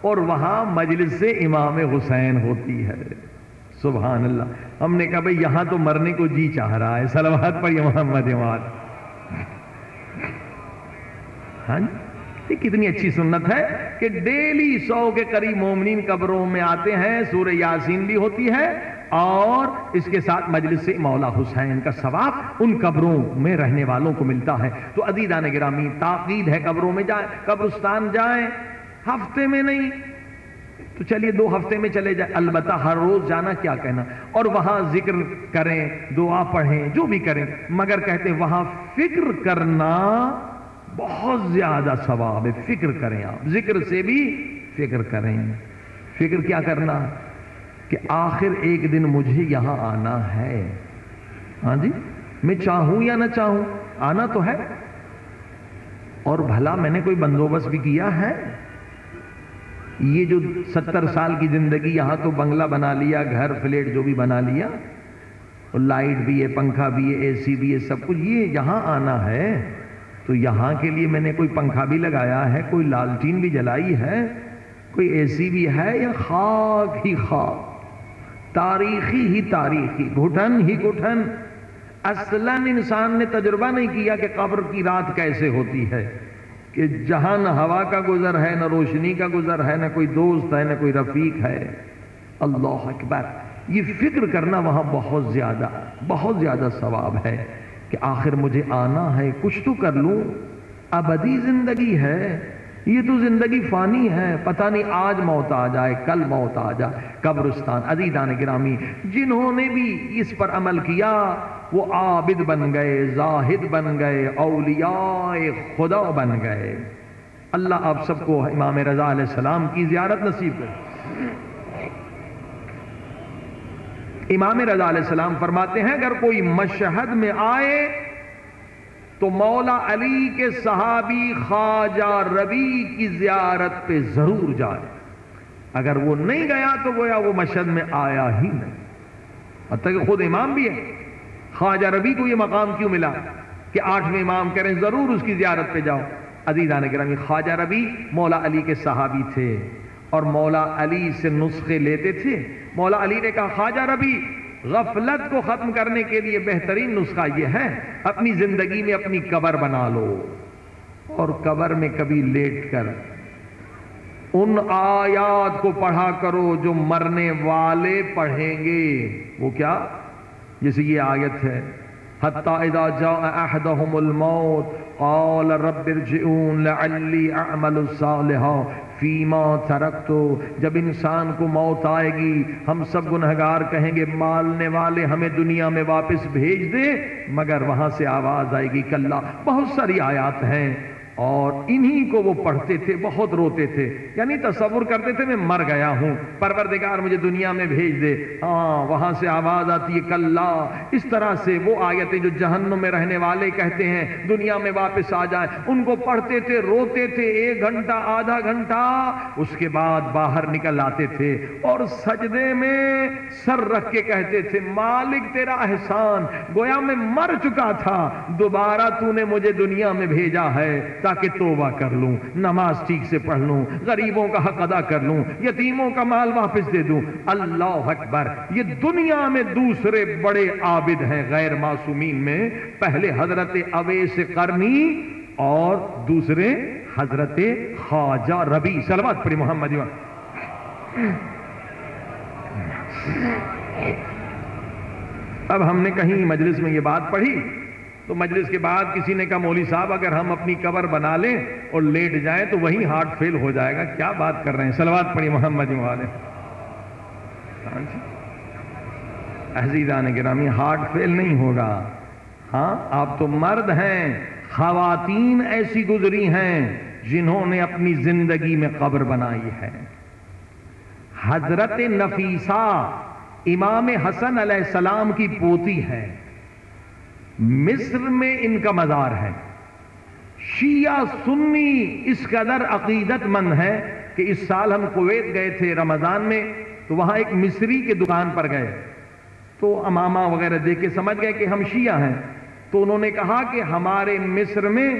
S1: اور وہاں مجلس سے امام حسین ہوتی ہے. سبحان اللہ. ہم نے کہا بھئی یہاں تو مرنے کو جی چاہ رہا ہے. صلوات پڑھیے محمد جواد. ہاں جی، یہ کتنی اچھی سنت ہے کہ ڈیلی 100 کے قریب مومنین قبروں میں آتے ہیں. سورہ یاسین بھی ہوتی ہے اور اس کے ساتھ مجلس سے مولا حسین کا ثواب ان قبروں میں رہنے والوں کو ملتا ہے. تو عزیزان گرامی، تاکید ہے قبروں میں جائیں، قبرستان جائیں. ہفتے میں نہیں تو چلیے 2 ہفتے میں چلے جائیں، البتہ ہر روز جانا کیا کہنا. اور وہاں ذکر کریں، دعا پڑھیں، جو بھی کریں، مگر کہتے ہیں وہاں فکر کرنا بہت زیادہ ثواب ہے. فکر کریں، آپ ذکر سے بھی فکر کریں. فکر کیا کرنا کہ آخر ایک دن مجھے یہاں آنا ہے. ہاں جی، میں چاہوں یا نہ چاہوں آنا تو ہے. اور بھلا میں نے کوئی بندوبست بھی کیا ہے؟ یہ جو 70 سال کی زندگی، یہاں تو بنگلہ بنا لیا، گھر فلیٹ جو بھی بنا لیا، اور لائٹ بھی ہے، پنکھا بھی ہے، اے سی بھی ہے، سب کچھ. یہ یہاں آنا ہے تو یہاں کے لیے میں نے کوئی پنکھا بھی لگایا ہے، کوئی لالٹین بھی جلائی ہے، کوئی اے سی بھی ہے، یا خاک ہی خاک، تاریخی ہی تاریخی، گھٹن ہی گھٹن. اصلاً انسان نے تجربہ نہیں کیا کہ قبر کی رات کیسے ہوتی ہے، کہ جہاں نہ ہوا کا گزر ہے، نہ روشنی کا گزر ہے، نہ کوئی دوست ہے، نہ کوئی رفیق ہے. اللہ اکبر. یہ فکر کرنا وہاں بہت زیادہ ثواب ہے کہ آخر مجھے آنا ہے، کچھ تو کر لوں. ابدی زندگی ہے، یہ تو زندگی فانی ہے، پتہ نہیں آج موت آ جائے، کل موت آ جائے. قبرستان. عزیزان گرامی، جنہوں نے بھی اس پر عمل کیا وہ عابد بن گئے، زاہد بن گئے، اولیاء خدا بن گئے. اللہ آپ سب کو امام رضا علیہ السلام کی زیارت نصیب کرے. امام رضا علیہ السلام فرماتے ہیں اگر کوئی مشہد میں آئے تو مولا علی کے صحابی خواجہ ربیع کی زیارت پہ ضرور جائے. اگر وہ نہیں گیا تو گویا وہ مشہد میں آیا ہی نہیں. حتیٰ کہ خود امام بھی ہے. خواجہ ربیع کو یہ مقام کیوں ملا کہ 8ویں امام کہہ رہے ہیں ضرور اس کی زیارت پہ جاؤ. عزیزان گرامی، خواجہ ربیع مولا علی کے صحابی تھے اور مولا علی سے نسخے لیتے تھے. مولا علی نے کہا خواجہ ربیع، غفلت کو ختم کرنے کے لیے بہترین نسخہ یہ ہے اپنی زندگی میں اپنی قبر بنا لو اور قبر میں کبھی لیٹ کر ان آیات کو پڑھا کرو جو مرنے والے پڑھیں گے. وہ کیا؟ جیسے یہ آیت ہے حتی اذا جاء احدهم الموت قال رب ارجعون لعلی اعمل صالحا فیما ترکت. جب انسان کو موت آئے گی ہم سب گنہگار کہیں گے مالنے والے ہمیں دنیا میں واپس بھیج دے، مگر وہاں سے آواز آئے گی کلا. بہت ساری آیات ہیں اور انہی کو وہ پڑھتے تھے، بہت روتے تھے، یعنی تصور کرتے تھے میں مر گیا ہوں، پروردگار مجھے دنیا میں بھیج دے۔ ہاں وہاں سے آواز آتی ہے کلا، اس طرح سے وہ آیتیں جو جہنم میں رہنے والے کہتے ہیں دنیا میں واپس آ جائیں، ان کو پڑھتے تھے، روتے تھے 1 گھنٹہ آدھا گھنٹہ، اس کے بعد باہر نکل آتے تھے اور سجدے میں سر رکھ کے کہتے تھے مالک تیرا احسان، گویا میں مر چکا تھا، دوبارہ تو نے مجھے دنیا میں بھیجا ہے تاکہ توبہ کر لوں، نماز ٹھیک سے پڑھ لوں، غریبوں کا حق ادا کر لوں، یتیموں کا مال واپس دے دوں۔ اللہ اکبر! یہ دنیا میں دوسرے بڑے عابد ہیں غیر معصومین میں، پہلے حضرت اویس قرنی اور دوسرے حضرت خواجہ ربیع۔ صلوات پڑھی محمد۔ اب ہم نے کہیں مجلس میں یہ بات پڑھی تو مجلس کے بعد کسی نے کہا مولوی صاحب اگر ہم اپنی قبر بنا لیں اور لیٹ جائیں تو وہیں ہارٹ فیل ہو جائے گا، کیا بات کر رہے ہیں؟ صلوات پڑھی محمد والے۔ عزیزان گرامی، ہارٹ فیل نہیں ہوگا، ہاں آپ تو مرد ہیں، خواتین ایسی گزری ہیں جنہوں نے اپنی زندگی میں قبر بنائی ہے۔ حضرت نفیسہ امام حسن علیہ السلام کی پوتی ہے، مصر میں ان کا مزار ہے۔ شیعہ سنی اس قدر عقیدت مند ہے کہ اس سال ہم کویت گئے تھے رمضان میں، تو وہاں ایک مصری کے دکان پر گئے تو امامہ وغیرہ دیکھ کے سمجھ گئے کہ ہم شیعہ ہیں، تو انہوں نے کہا کہ ہمارے مصر میں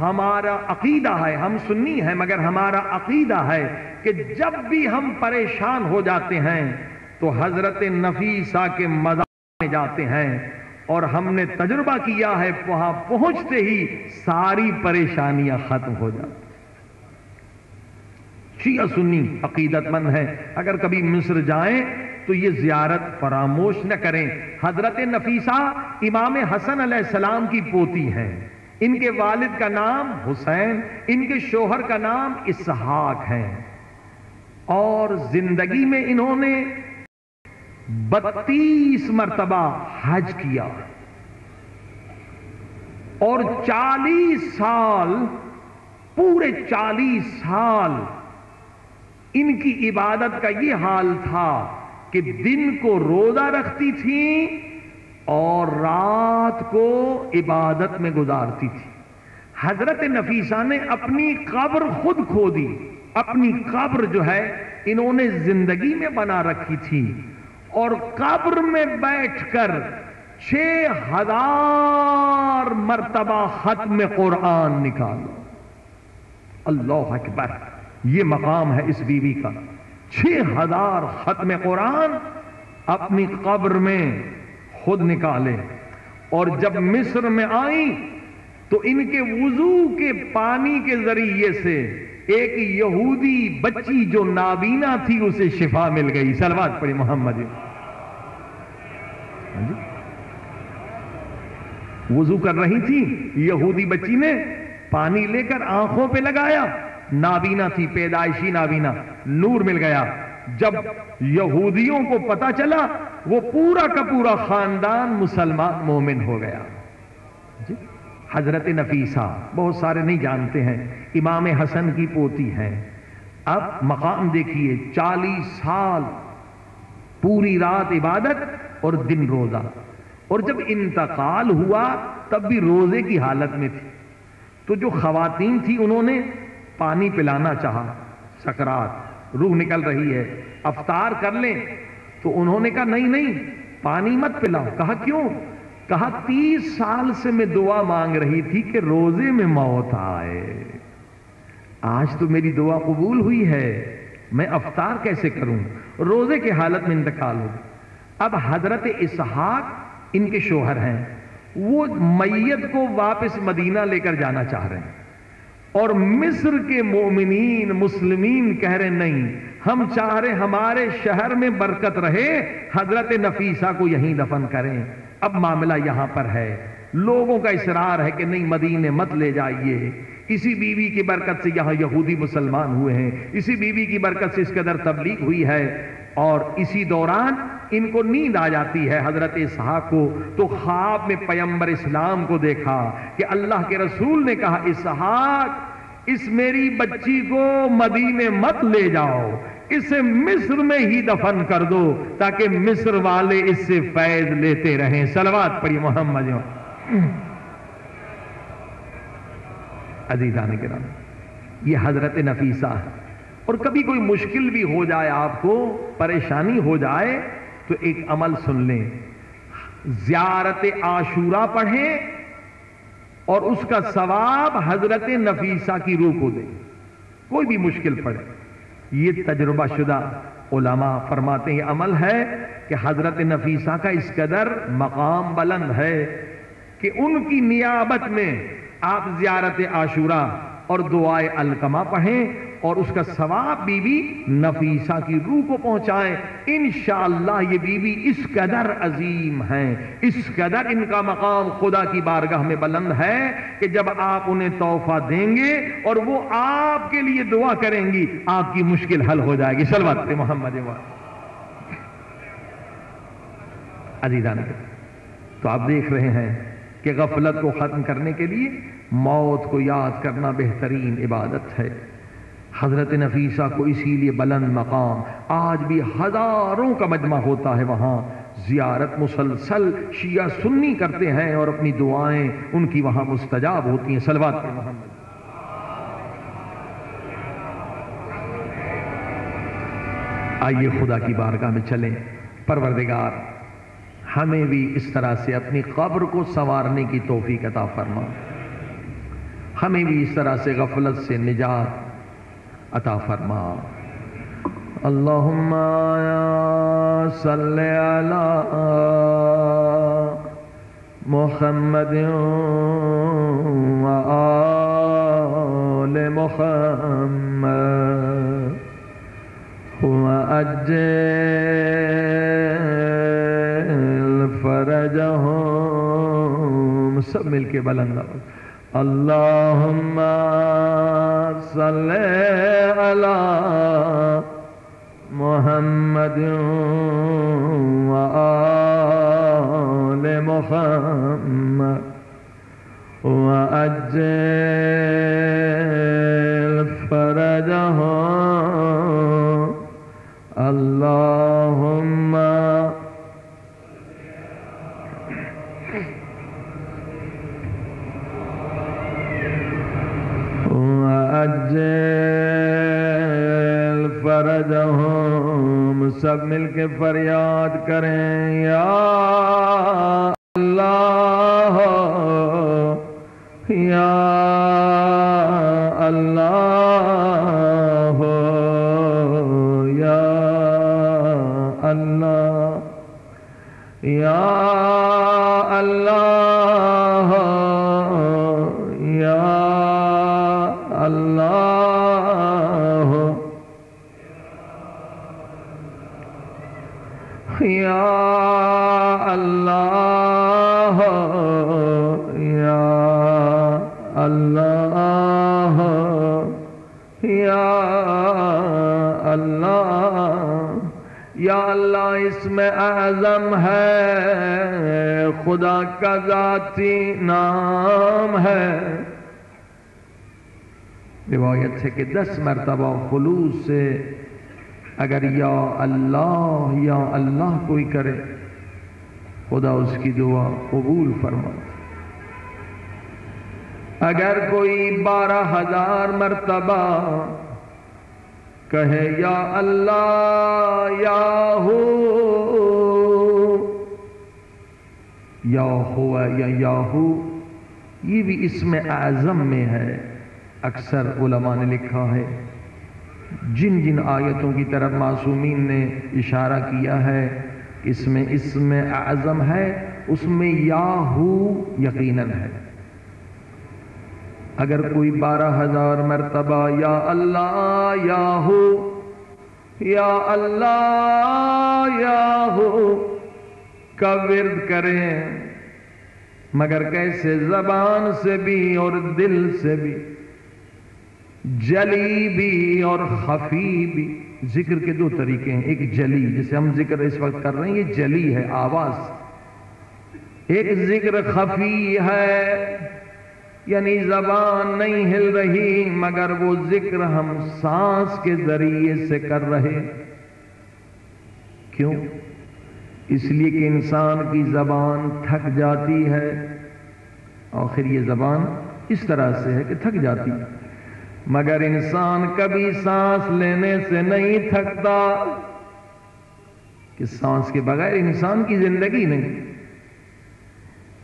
S1: ہمارا عقیدہ ہے، ہم سنی ہیں مگر ہمارا عقیدہ ہے کہ جب بھی ہم پریشان ہو جاتے ہیں تو حضرت نفیسہ کے مزار میں جاتے ہیں، اور ہم نے تجربہ کیا ہے وہاں پہنچتے ہی ساری پریشانیاں ختم ہو جاتی۔ شیعہ سنی عقیدت مند ہے، اگر کبھی مصر جائیں تو یہ زیارت فراموش نہ کریں۔ حضرت نفیسہ امام حسن علیہ السلام کی پوتی ہیں، ان کے والد کا نام حسین، ان کے شوہر کا نام اسحاق ہے، اور زندگی میں انہوں نے 32 مرتبہ حج کیا اور 40 سال، پورے 40 سال ان کی عبادت کا یہ حال تھا کہ دن کو روزہ رکھتی تھیں اور رات کو عبادت میں گزارتی تھی۔ حضرت نفیسہ نے اپنی قبر خود کھودی، اپنی قبر جو ہے انہوں نے زندگی میں بنا رکھی تھی، اور قبر میں بیٹھ کر 6000 مرتبہ ختم قرآن نکالو۔ اللہ اکبر! یہ مقام ہے اس بیوی کا، 6000 ختم قرآن اپنی قبر میں خود نکالے، اور جب مصر میں آئیں تو ان کے وضو کے پانی کے ذریعے سے ایک یہودی بچی جو نابینا تھی اسے شفا مل گئی۔ صلوات پڑھی محمد۔ وضو کر رہی تھی، یہودی بچی نے پانی لے کر آنکھوں پہ لگایا، نابینا تھی، پیدائشی نابینا، نور مل گیا۔ جب یہودیوں کو پتا چلا وہ پورا کا پورا خاندان مسلمان مومن ہو گیا۔ حضرت نفیسہ بہت سارے نہیں جانتے ہیں، امام حسن کی پوتی ہیں۔ اب مقام دیکھیے، 40 سال پوری رات عبادت اور دن روزہ، اور جب انتقال ہوا تب بھی روزے کی حالت میں تھی، تو جو خواتین تھی انہوں نے پانی پلانا چاہا، سکرات، روح نکل رہی ہے، افطار کر لیں، تو انہوں نے کہا نہیں نہیں پانی مت پلاؤ۔ کہا کیوں؟ کہا 30 سال سے میں دعا مانگ رہی تھی کہ روزے میں موت آئے، آج تو میری دعا قبول ہوئی ہے، میں افطار کیسے کروں؟ روزے کے حالت میں انتقال ہو۔ اب حضرت اسحاق ان کے شوہر ہیں، وہ میت کو واپس مدینہ لے کر جانا چاہ رہے ہیں، اور مصر کے مومنین مسلمین کہہ رہے نہیں، ہم چاہ رہے ہمارے شہر میں برکت رہے، حضرت نفیسہ کو یہیں دفن کریں۔ اب معاملہ یہاں پر ہے، لوگوں کا اصرار ہے کہ نہیں مدینے مت لے جائیے، اسی بیوی کی برکت سے یہاں یہودی مسلمان ہوئے ہیں، اسی بیوی کی برکت سے اس قدر تبلیغ ہوئی ہے۔ اور اسی دوران ان کو نیند آ جاتی ہے حضرت اسحاق کو، تو خواب میں پیغمبر اسلام کو دیکھا کہ اللہ کے رسول نے کہا اسحاق اس میری بچی کو مدینے مت لے جاؤ، اسے مصر میں ہی دفن کر دو تاکہ مصر والے اس سے فیض لیتے رہیں۔ صلوات پڑھی محمد۔ عزیزان کرام، یہ حضرت نفیسہ ہے۔ اور کبھی کوئی مشکل بھی ہو جائے، آپ کو پریشانی ہو جائے، تو ایک عمل سن لیں، زیارت عاشورہ پڑھیں اور اس کا ثواب حضرت نفیسہ کی روح کو دیں۔ کوئی بھی مشکل پڑے، یہ تجربہ شدہ علماء فرماتے ہیں، یہ عمل ہے کہ حضرت نفیسہ کا اس قدر مقام بلند ہے کہ ان کی نیابت میں آپ زیارت عاشورہ اور دعائے علقمہ پڑھیں اور اس کا ثواب بی بی نفیسہ کی روح کو پہنچائیں۔ انشاءاللہ یہ بی بی اس قدر عظیم ہیں، اس قدر ان کا مقام خدا کی بارگاہ میں بلند ہے کہ جب آپ انہیں تحفہ دیں گے اور وہ آپ کے لیے دعا کریں گی، آپ کی مشکل حل ہو جائے گی۔ صلوات پہ محمد۔ عزیزان، تو آپ دیکھ رہے ہیں کہ غفلت کو ختم کرنے کے لیے موت کو یاد کرنا بہترین عبادت ہے۔ حضرت نفیسہ کو اسی لیے بلند مقام، آج بھی ہزاروں کا مجمع ہوتا ہے وہاں، زیارت مسلسل شیعہ سنی کرتے ہیں اور اپنی دعائیں ان کی وہاں مستجاب ہوتی ہیں۔ صلوات پر محمد۔ آئیے خدا کی بارگاہ میں چلیں۔ پروردگار ہمیں بھی اس طرح سے اپنی قبر کو سنوارنے کی توفیق عطا فرما، ہمیں بھی اس طرح سے غفلت سے نجات عطا فرما۔ اللہم صلی علی محمد و آل محمد وعجل فرجہم، سب مل کے بلند اللہم صلی علی محمد و آل محمد وعجل فرجہم اللہم وعجل فرجہم، سب مل کے فریاد کریں یا اللہ یا اللہ یا اللہ یا اللہ یا اللہ یا اللہ یا اللہ یا اللہ یا اللہ، اسم اعظم ہے، خدا کا ذاتی نام ہے۔ روایت ہے کہ 10 مرتبہ خلوص سے اگر یا اللہ کوئی کرے، خدا اس کی دعا قبول فرماتا۔ اگر کوئی 12,000 مرتبہ کہے یا اللہ یا ہو یا ہو، یہ بھی اسم اعظم میں ہے۔ اکثر علماء نے لکھا ہے جن جن آیتوں کی طرف معصومین نے اشارہ کیا ہے اس میں اسم اعظم ہے، اس میں یا ہو یقیناً ہے۔ اگر کوئی 12,000 مرتبہ یا اللہ یا ہو یا اللہ یا ہو کا ورد کریں، مگر کیسے زبان سے بھی اور دل سے بھی، جلی بھی اور خفی بھی. ذکر کے دو طریقے ہیں. ایک جلی جسے ہم ذکر اس وقت کر رہے ہیں یہ جلی ہے آواز. ایک ذکر خفی ہے یعنی زبان نہیں ہل رہی مگر وہ ذکر ہم سانس کے ذریعے سے کر رہے. کیوں؟ اس لیے کہ انسان کی زبان تھک جاتی ہے. آخر یہ زبان اس طرح سے ہے کہ تھک جاتی ہے مگر انسان کبھی سانس لینے سے نہیں تھکتا کہ سانس کے بغیر انسان کی زندگی نہیں.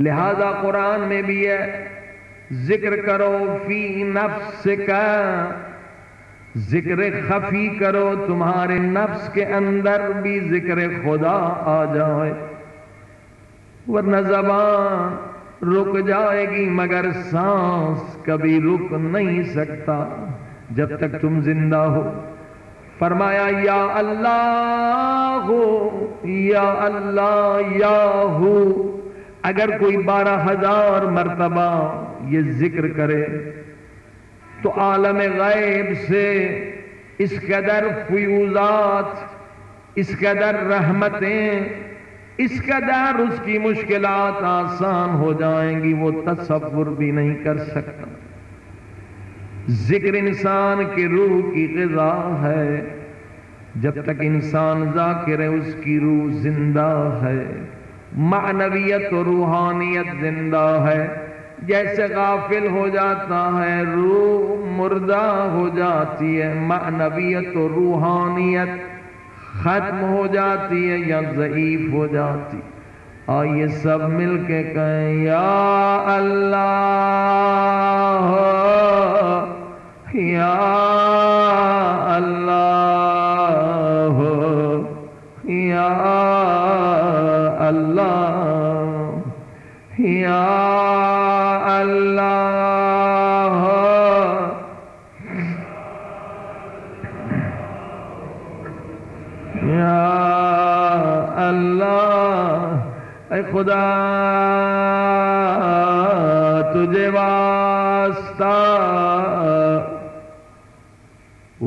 S1: لہذا قرآن میں بھی ہے ذکر کرو فی نفسک، ذکر خفی کرو تمہارے نفس کے اندر بھی ذکر خدا آ جائے، ورنہ زبان رک جائے گی مگر سانس کبھی رک نہیں سکتا جب تک تم زندہ ہو. فرمایا یا اللہ ہو یا اللہ یا ہو. اگر کوئی 12,000 مرتبہ یہ ذکر کرے تو عالم غیب سے اس قدر فیوزات، اس قدر رحمتیں، اس قدر اس کی مشکلات آسان ہو جائیں گی وہ تصور بھی نہیں کر سکتا. ذکر انسان کی روح کی غذا ہے. جب تک انسان ذاکر ہے اس کی روح زندہ ہے، معنویت و روحانیت زندہ ہے. جیسے غافل ہو جاتا ہے روح مردہ ہو جاتی ہے، معنویت و روحانیت ختم ہو جاتی ہے یا ضعیف ہو جاتی. آئیے سب مل کے کہیں یا اللہ یا اللہ یا اللہ یا اللہ یا اللہ. اے خدا تجھے واسطہ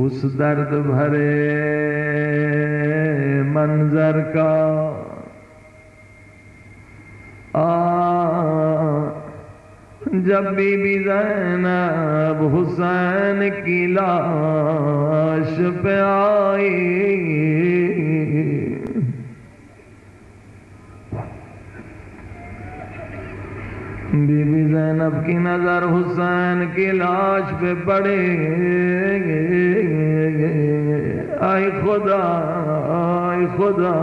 S1: اس درد بھرے منظر کا جب بی بی زینب حسین کی لاش پہ آئی، بی بی زینب کی نظر حسین کی لاش پہ پڑے. آئے خدا آئے خدا،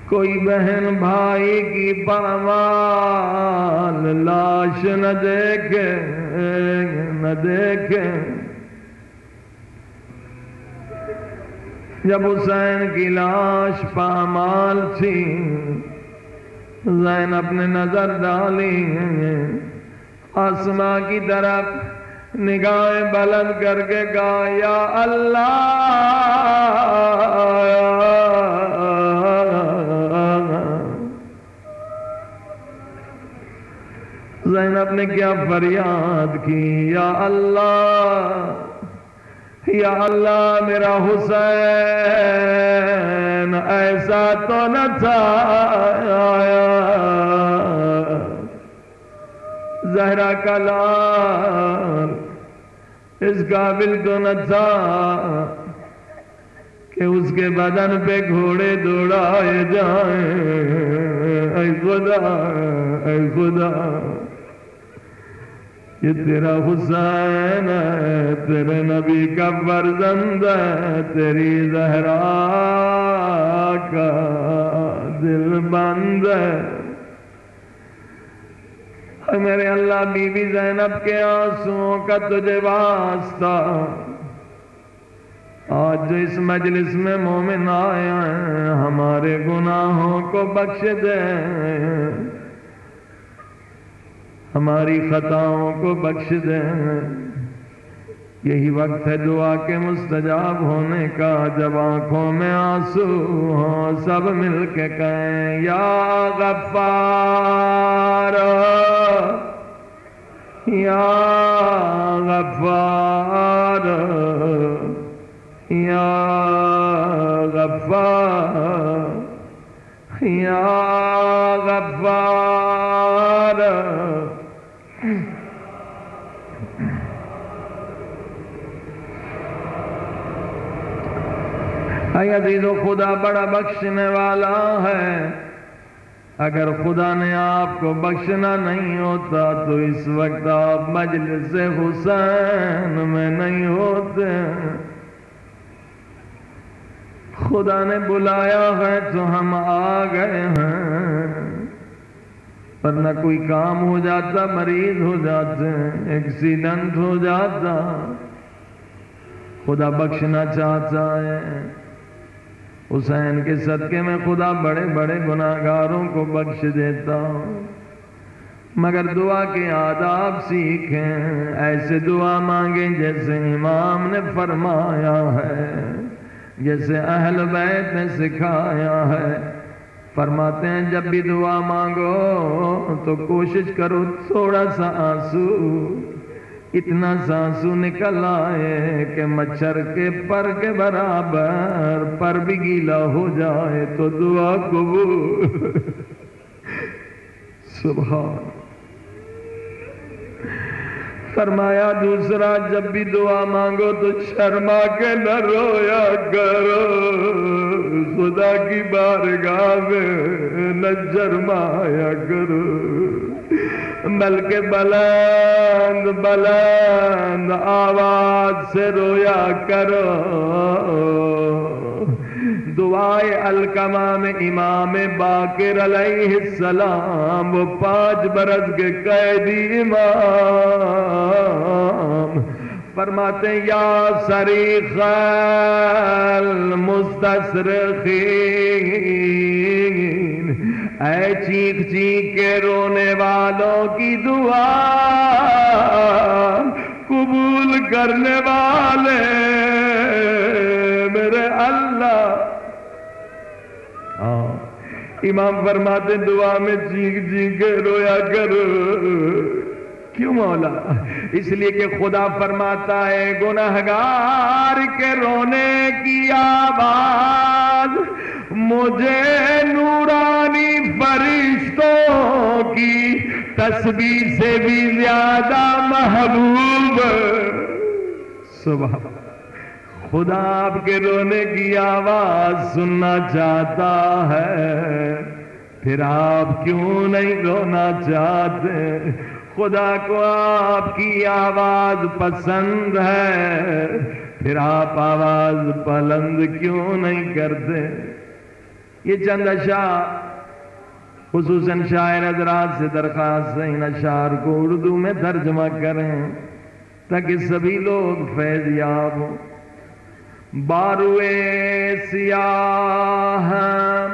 S1: کوئی بہن بھائی کی پامال لاش نہ دیکھے نہ دیکھے. جب حسین کی لاش پامال تھی زینب نے نظر ڈالی آسماں کی طرف، نگاہیں بلند کر کے کہا یا اللہ. زینب نے کیا فریاد کی، یا اللہ یا اللہ میرا حسین ایسا تو نہ تھا، زہرا کا لال اس قابل تو نہ تھا کہ اس کے بدن پہ گھوڑے دوڑائے جائیں. اے خدا اے خدا، یہ تیرا حسین ہے، تیرے نبی کا فرزند ہے، تیری زہرا کا دل بند ہے. میرے اللہ بی بی زینب کے آنسوؤں کا تجھے واسطہ. آج جو اس مجلس میں مومن آئے ہیں ہمارے گناہوں کو بخش دے، ہماری خطاؤں کو بخش دے. یہی وقت ہے دعا کے مستجاب ہونے کا، جب آنکھوں میں آنسو ہوں سب مل کے کہیں یا غفار یا غفار یا غفار یا غفار اے عزیزو خدا بڑا بخشنے والا ہے. اگر خدا نے آپ کو بخشنا نہیں ہوتا تو اس وقت آپ مجلس حسین میں نہیں ہوتے. خدا نے بلایا ہے تو ہم آ گئے ہیں، ورنہ کوئی کام ہو جاتا، مریض ہو جاتے، ایکسیڈنٹ ہو جاتا. خدا بخشنا چاہتا ہے. حسین کے صدقے میں خدا بڑے بڑے گناہگاروں کو بخش دیتا. مگر دعا کے آداب سیکھیں، ایسے دعا مانگیں جیسے امام نے فرمایا ہے، جیسے اہل بیت نے سکھایا ہے. فرماتے ہیں جب بھی دعا مانگو تو کوشش کرو تھوڑا سا آنسو، اتنا سا آنسو نکل آئے کہ مچھر کے پر کے برابر پر بھی گیلا ہو جائے تو دعا قبول. سبحان. فرمایا دوسرا، جب بھی دعا مانگو تو شرما کے نہ رویا کرو، خدا کی بارگاہ میں نہ شرمایا کرو، بلکہ بلند بلند آواز سے رویا کرو. دعائے القمہ میں امام باقر علیہ السلام، وہ 5 برس کے قیدی امام، فرماتے ہیں یا صریخ المستصرخین، اے چیخ چیخ کے رونے والوں کی دعا قبول کرنے والے میرے اللہ. امام فرماتے دعا میں چیخ چیخ کے رویا کرو. کیوں مولا؟ اس لیے کہ خدا فرماتا ہے گناہگار کے رونے کی آواز مجھے نورانی فرشتوں کی تسبیح سے بھی زیادہ محبوب. سبحان. خدا آپ کے رونے کی آواز سننا چاہتا ہے، پھر آپ کیوں نہیں رونا چاہتے؟ خدا کو آپ کی آواز پسند ہے، پھر آپ آواز بلند کیوں نہیں کرتے؟ یہ چند اشعار خصوصاً شاعر حضرات سے درخواست ہے ان اشعار کو اردو میں ترجمہ کریں تاکہ سبھی لوگ فیض یاب ہوں. باروئے سیاہم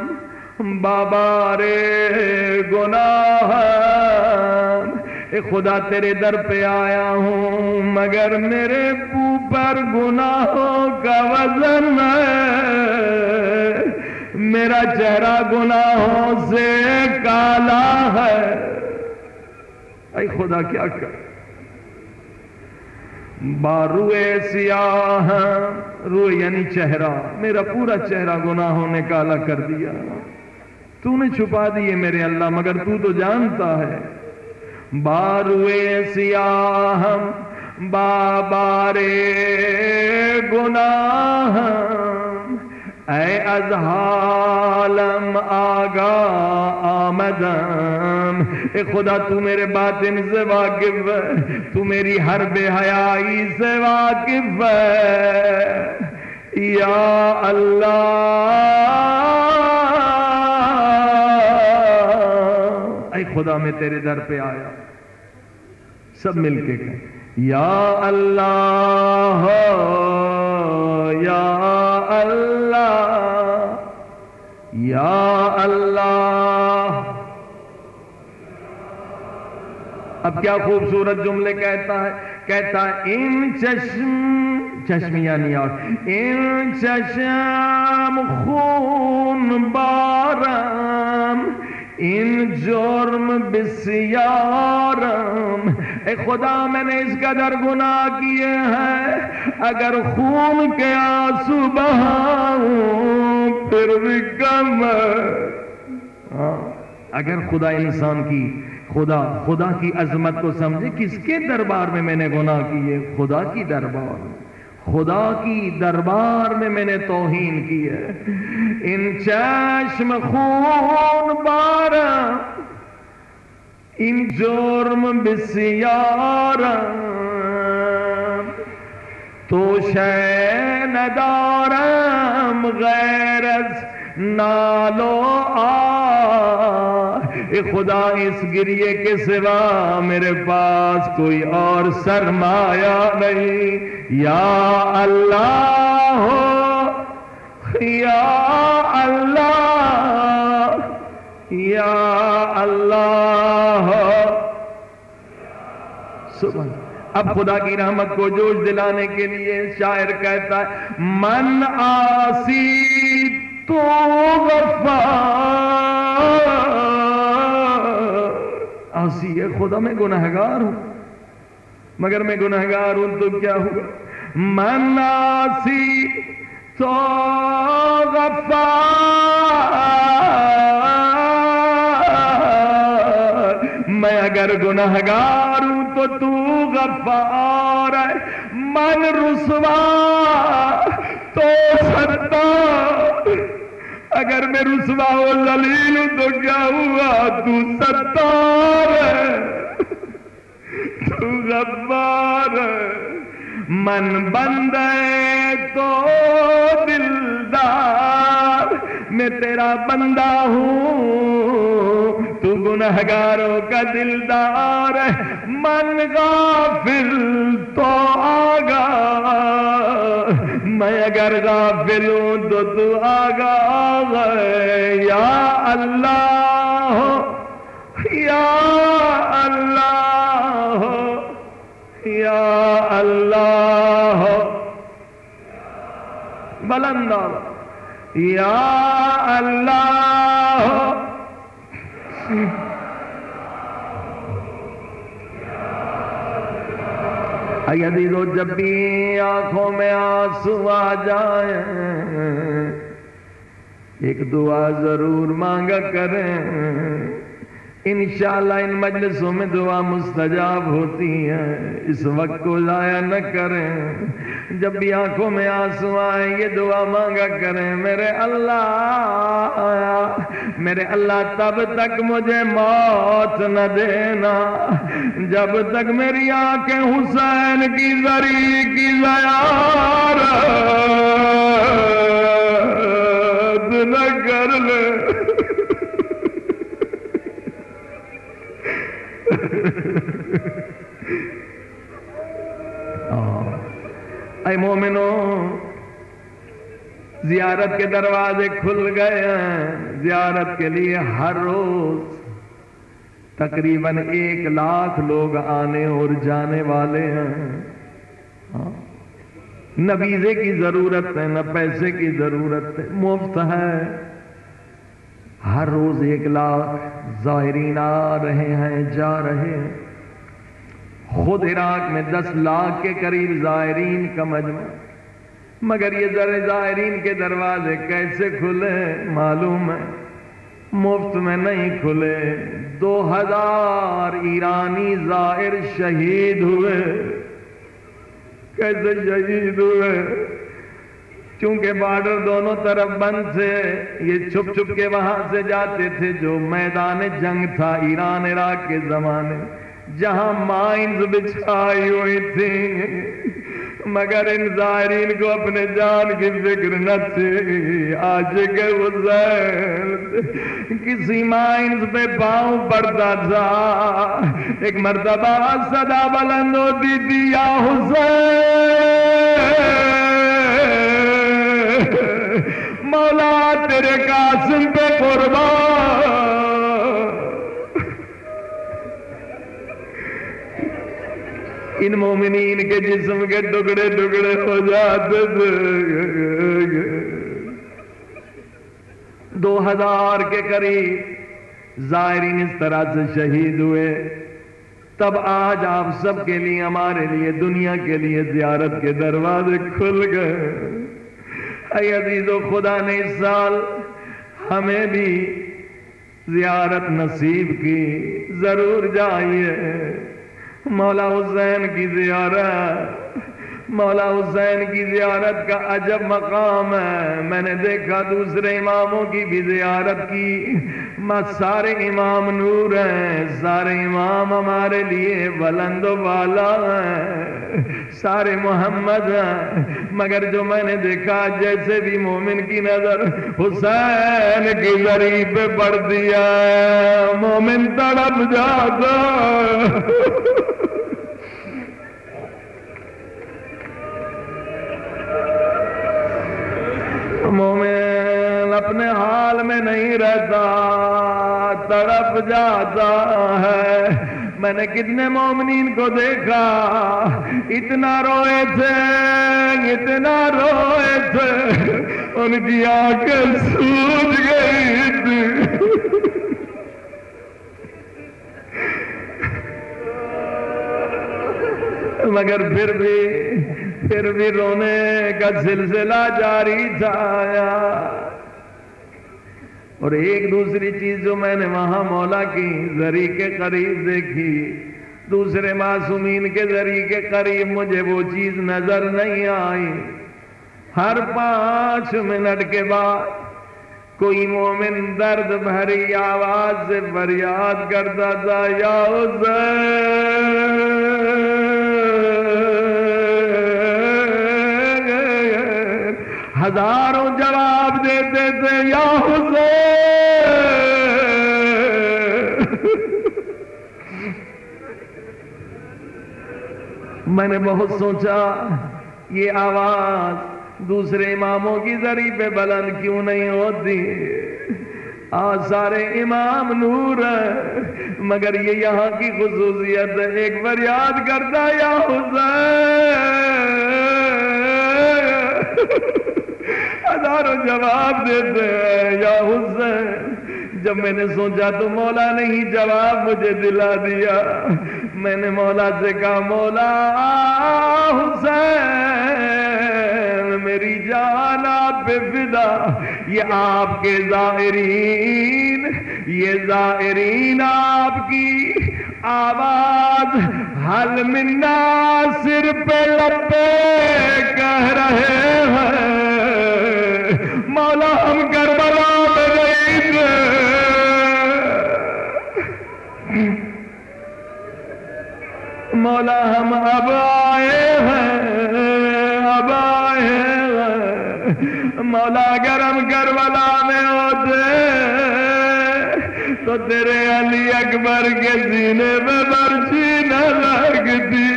S1: بابارے گناہم، اے خدا تیرے در پہ آیا ہوں مگر میرے اوپر گناہوں کا وزن ہے، میرا چہرہ گناہوں سے کالا ہے. اے خدا کیا کر. باروئے سیاہ، روح یعنی چہرہ، میرا پورا چہرہ گناہوں نے کالا کر دیا. تو نے چھپا دیے میرے اللہ مگر تو تو جانتا ہے. باروئے سیاہ بابارے گناہ، اے از حالم آگاہ آمدم، اے خدا تو میرے باطن سے واقف ہے، تو میری ہر بے حیائی سے واقف ہے. یا اللہ، اے خدا میں تیرے در پہ آیا. سب مل کے کہیں یا اللہ یا اللہ یا اللہ. اب کیا خوبصورت جملے کہتا ہے ان چشم یعنی اور ان چشم خون بارم، ان جرم بسیارم، اے خدا میں نے اس قدر گناہ کیے ہیں، اگر خون کے آنسو بہاؤں پھر بھی کم ہے۔ اگر خدا انسان کی خدا کی عظمت کو سمجھے، کس کے دربار میں میں نے گناہ کیے؟ خدا کی دربار میں، خدا کی دربار میں میں نے توہین کی ہے۔ ان چشم خون بارا این جرم بسیارم، تو شے ندارم غیر از نال و اے خدا اس گریے کے سوا میرے پاس کوئی اور سرمایہ نہیں۔ یا اللہ یا اللہ یا اللہ۔ سبحان۔ اب خدا کی رحمت کو جوش دلانے کے لیے شاعر کہتا ہے، من آسی تو غفار، آسی ہے خدا، میں گنہگار ہوں، مگر میں گنہگار ہوں تو کیا ہوا؟ من آسی تو غفار، میں اگر گنہگار ہوں تو غفار ہے۔ من رسوا تو ستار، اگر میں رسوا و ذلیل ہوں تو کیا ہوا؟ تو ستار ہے، تو غفار ہے۔ من بندے تو دلدار، میں تیرا بندہ ہوں، تو گنہگاروں کا دلدار ہے۔ من غافل تو آگاہ، میں اگر غافل ہوں تو آگاہ ہے۔ یا اللہ یا اللہ یا اللہ، بلند یا اللہ۔ اے عزیزو، جب بھی آنکھوں میں آنسو آ جائیں ایک دعا ضرور مانگا کریں، انشاءاللہ ان مجلسوں میں دعا مستجاب ہوتی ہے۔ اس وقت کو ضائع نہ کریں، جب بھی آنکھوں میں آنسو آئیں یہ دعا مانگا کریں، میرے اللہ تب تک مجھے موت نہ دینا جب تک میری آنکھیں حسین کی زری کی زیارت نہ کر لے۔ اے مومنو، زیارت کے دروازے کھل گئے ہیں، زیارت کے لیے ہر روز تقریباً 1 لاکھ لوگ آنے اور جانے والے ہیں۔ نہ ویزے کی ضرورت ہے، نہ پیسے کی ضرورت ہے، مفت ہے۔ ہر روز 1 لاکھ زائرین آ رہے ہیں، جا رہے ہیں۔ خود عراق میں 10 لاکھ کے قریب زائرین کا مجمع، مگر یہ زائرین کے دروازے کیسے کھلے معلوم ہے؟ مفت میں نہیں کھلے۔ 2000 ایرانی زائر شہید ہوئے۔ کیسے شہید ہوئے؟ چونکہ بارڈر دونوں طرف بند تھے، یہ چھپ چھپ کے وہاں سے جاتے تھے۔ جو میدان جنگ تھا ایران عراق کے زمانے، جہاں مائنز بچھائی ہوئی تھی، مگر ان زائرین کو اپنے جان کی فکر نہ تھی۔ عاشق حسین کسی مائنز پہ پاؤں پڑتا تھا، ایک مرتبہ صدا بلند ہوتی تھی، یا حسین مولا تیرے قاسم پہ قربان۔ ان مومنین کے جسم کے ٹکڑے ٹکڑے ہو جاتے تھے۔ 2000 کے قریب زائرین اس طرح سے شہید ہوئے۔ تب آج آپ سب کے لیے، ہمارے لیے، دنیا کے لیے زیارت کے دروازے کھل گئے۔ اے عزیزو، خدا نے اس سال ہمیں بھی زیارت نصیب کی، ضرور جائیے مولا حسین کی زیارت۔ مولا حسین کی زیارت کا عجب مقام ہے۔ میں نے دیکھا دوسرے اماموں کی بھی زیارت کی، سارے امام نور ہیں، سارے امام ہمارے لیے بلند و بالا ہیں، سارے محمد ہیں، مگر جو میں نے دیکھا جیسے بھی مومن کی نظر حسین کی ذریع پہ پڑتی ہے مومن تڑپ جاتا۔ مومن اپنے حال میں نہیں رہتا، تڑپ جاتا ہے۔ میں نے کتنے مومنین کو دیکھا اتنا روئے تھے، اتنا روئے تھے، ان کی آنکھیں سوج گئی تھی۔ مگر پھر بھی رونے کا سلسلہ جاری تھا۔ اور ایک دوسری چیز جو میں نے وہاں مولا کی ذریع کے قریب دیکھی، دوسرے معصومین کے ذریع کے قریب مجھے وہ چیز نظر نہیں آئی۔ ہر 5 منٹ کے بعد کوئی مومن درد بھری آواز سے فریاد کرتا تھا، یا حسین۔ ہزاروں جواب دیتے تھے، یا حسین۔ میں نے بہت سوچا یہ آواز دوسرے اماموں کی ذریع پہ بلند کیوں نہیں ہوتی؟ آج سارے امام نور ہیں، مگر یہ یہاں کی خصوصیت ہے، ایک فریاد کرتا، یا حسین۔ ہزاروں جواب دیتے ہیں، یا حسین۔ جب میں نے سوچا تو مولا نے ہی جواب مجھے دلا دیا۔ میں نے مولا سے کہا، مولا حسین میری جان آپ پہ فدا، یہ آپ کے زائرین، یہ زائرین آپ کی آواز حل من ناصر پہ لبے کہہ رہے ہیں، مولا ہم کربلا میں نہیں تھے، مولا ہم اب آئے ہیں، اب آئے ہیں، مولا اگر ہم کربلا میں ہوتے تو تیرے علی اکبر کے سینے پہ برچھی نہ لگتی۔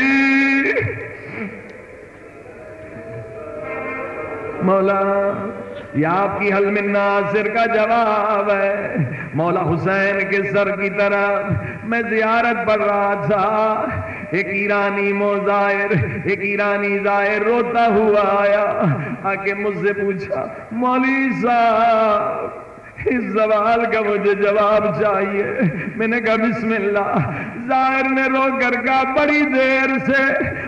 S1: مولا یہ آپ کی حل من ناصر کا جواب ہے۔ مولا حسین کے سر کی طرف میں زیارت پڑھ رہا تھا، ایک ایرانی موزائر، ایک ایرانی زائر روتا ہوا آیا، آ کے مجھ سے پوچھا، مولوی صاحب اس سوال کا مجھے جواب چاہیے۔ میں نے کہا بسم اللہ۔ زائر نے رو کر کہا، بڑی دیر سے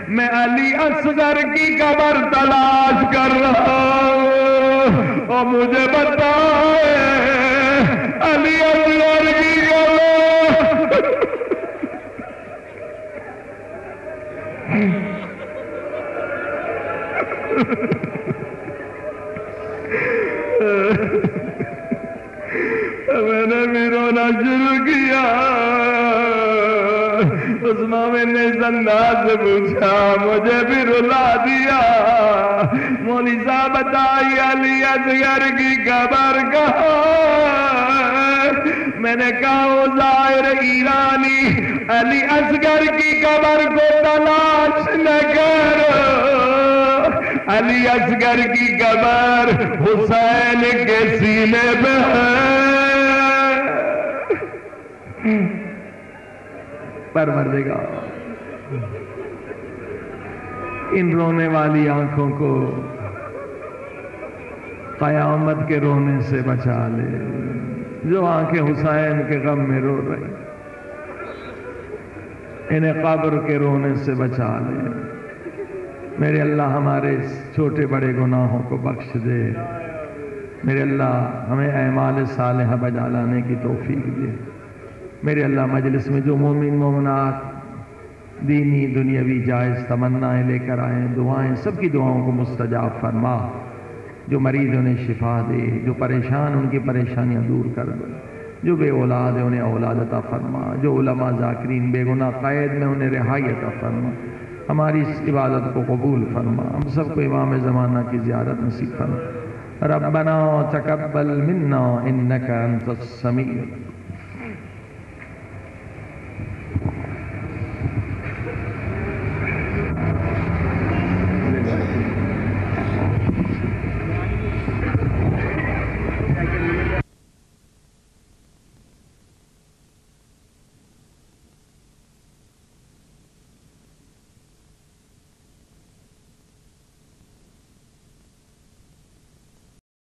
S1: میں علی اصغر کی قبر تلاش کر رہا ہوں، اور مجھے بتائے علی اصغر کی قبر۔ میں نے بھی رونا شروع کیا۔ اس مومن نے اس انداز سے پوچھا، مجھے بھی رلا دیا، مولوی صاحب بتائیے علی اصغر کی قبر کہاں؟ میں نے کہا وہ ظاہر ایرانی علی اصغر کی قبر کو تلاش نہ کرو، علی اصغر کی قبر حسین کے سینے پہ ہے۔ پروردگار ان رونے والی آنکھوں کو قیامت کے رونے سے بچا لے، جو آنکھیں حسین کے غم میں رو رہی۔ انہیں قبر کے رونے سے بچا لے۔ میرے اللہ ہمارے چھوٹے بڑے گناہوں کو بخش دے۔ میرے اللہ ہمیں اعمال صالحہ بجا لانے کی توفیق دے۔ میرے اللہ مجلس میں جو مومن مومنات دینی دنیاوی جائز تمنائیں لے کر آئیں، دعائیں، سب کی دعاؤں کو مستجاب فرما۔ جو مریض انہیں شفا دے، جو پریشان ان کی پریشانیاں دور کر دے، جو بے اولاد ہے انہیں اولاد عطا فرما، جو علماء ذاکرین بے گناہ قید میں انہیں رہائی عطا فرما۔ ہماری اس عبادت کو قبول فرما۔ ہم سب کو امام زمانہ کی زیارت نصیب فرما۔ ربنا تقبل منا انک انت السمیع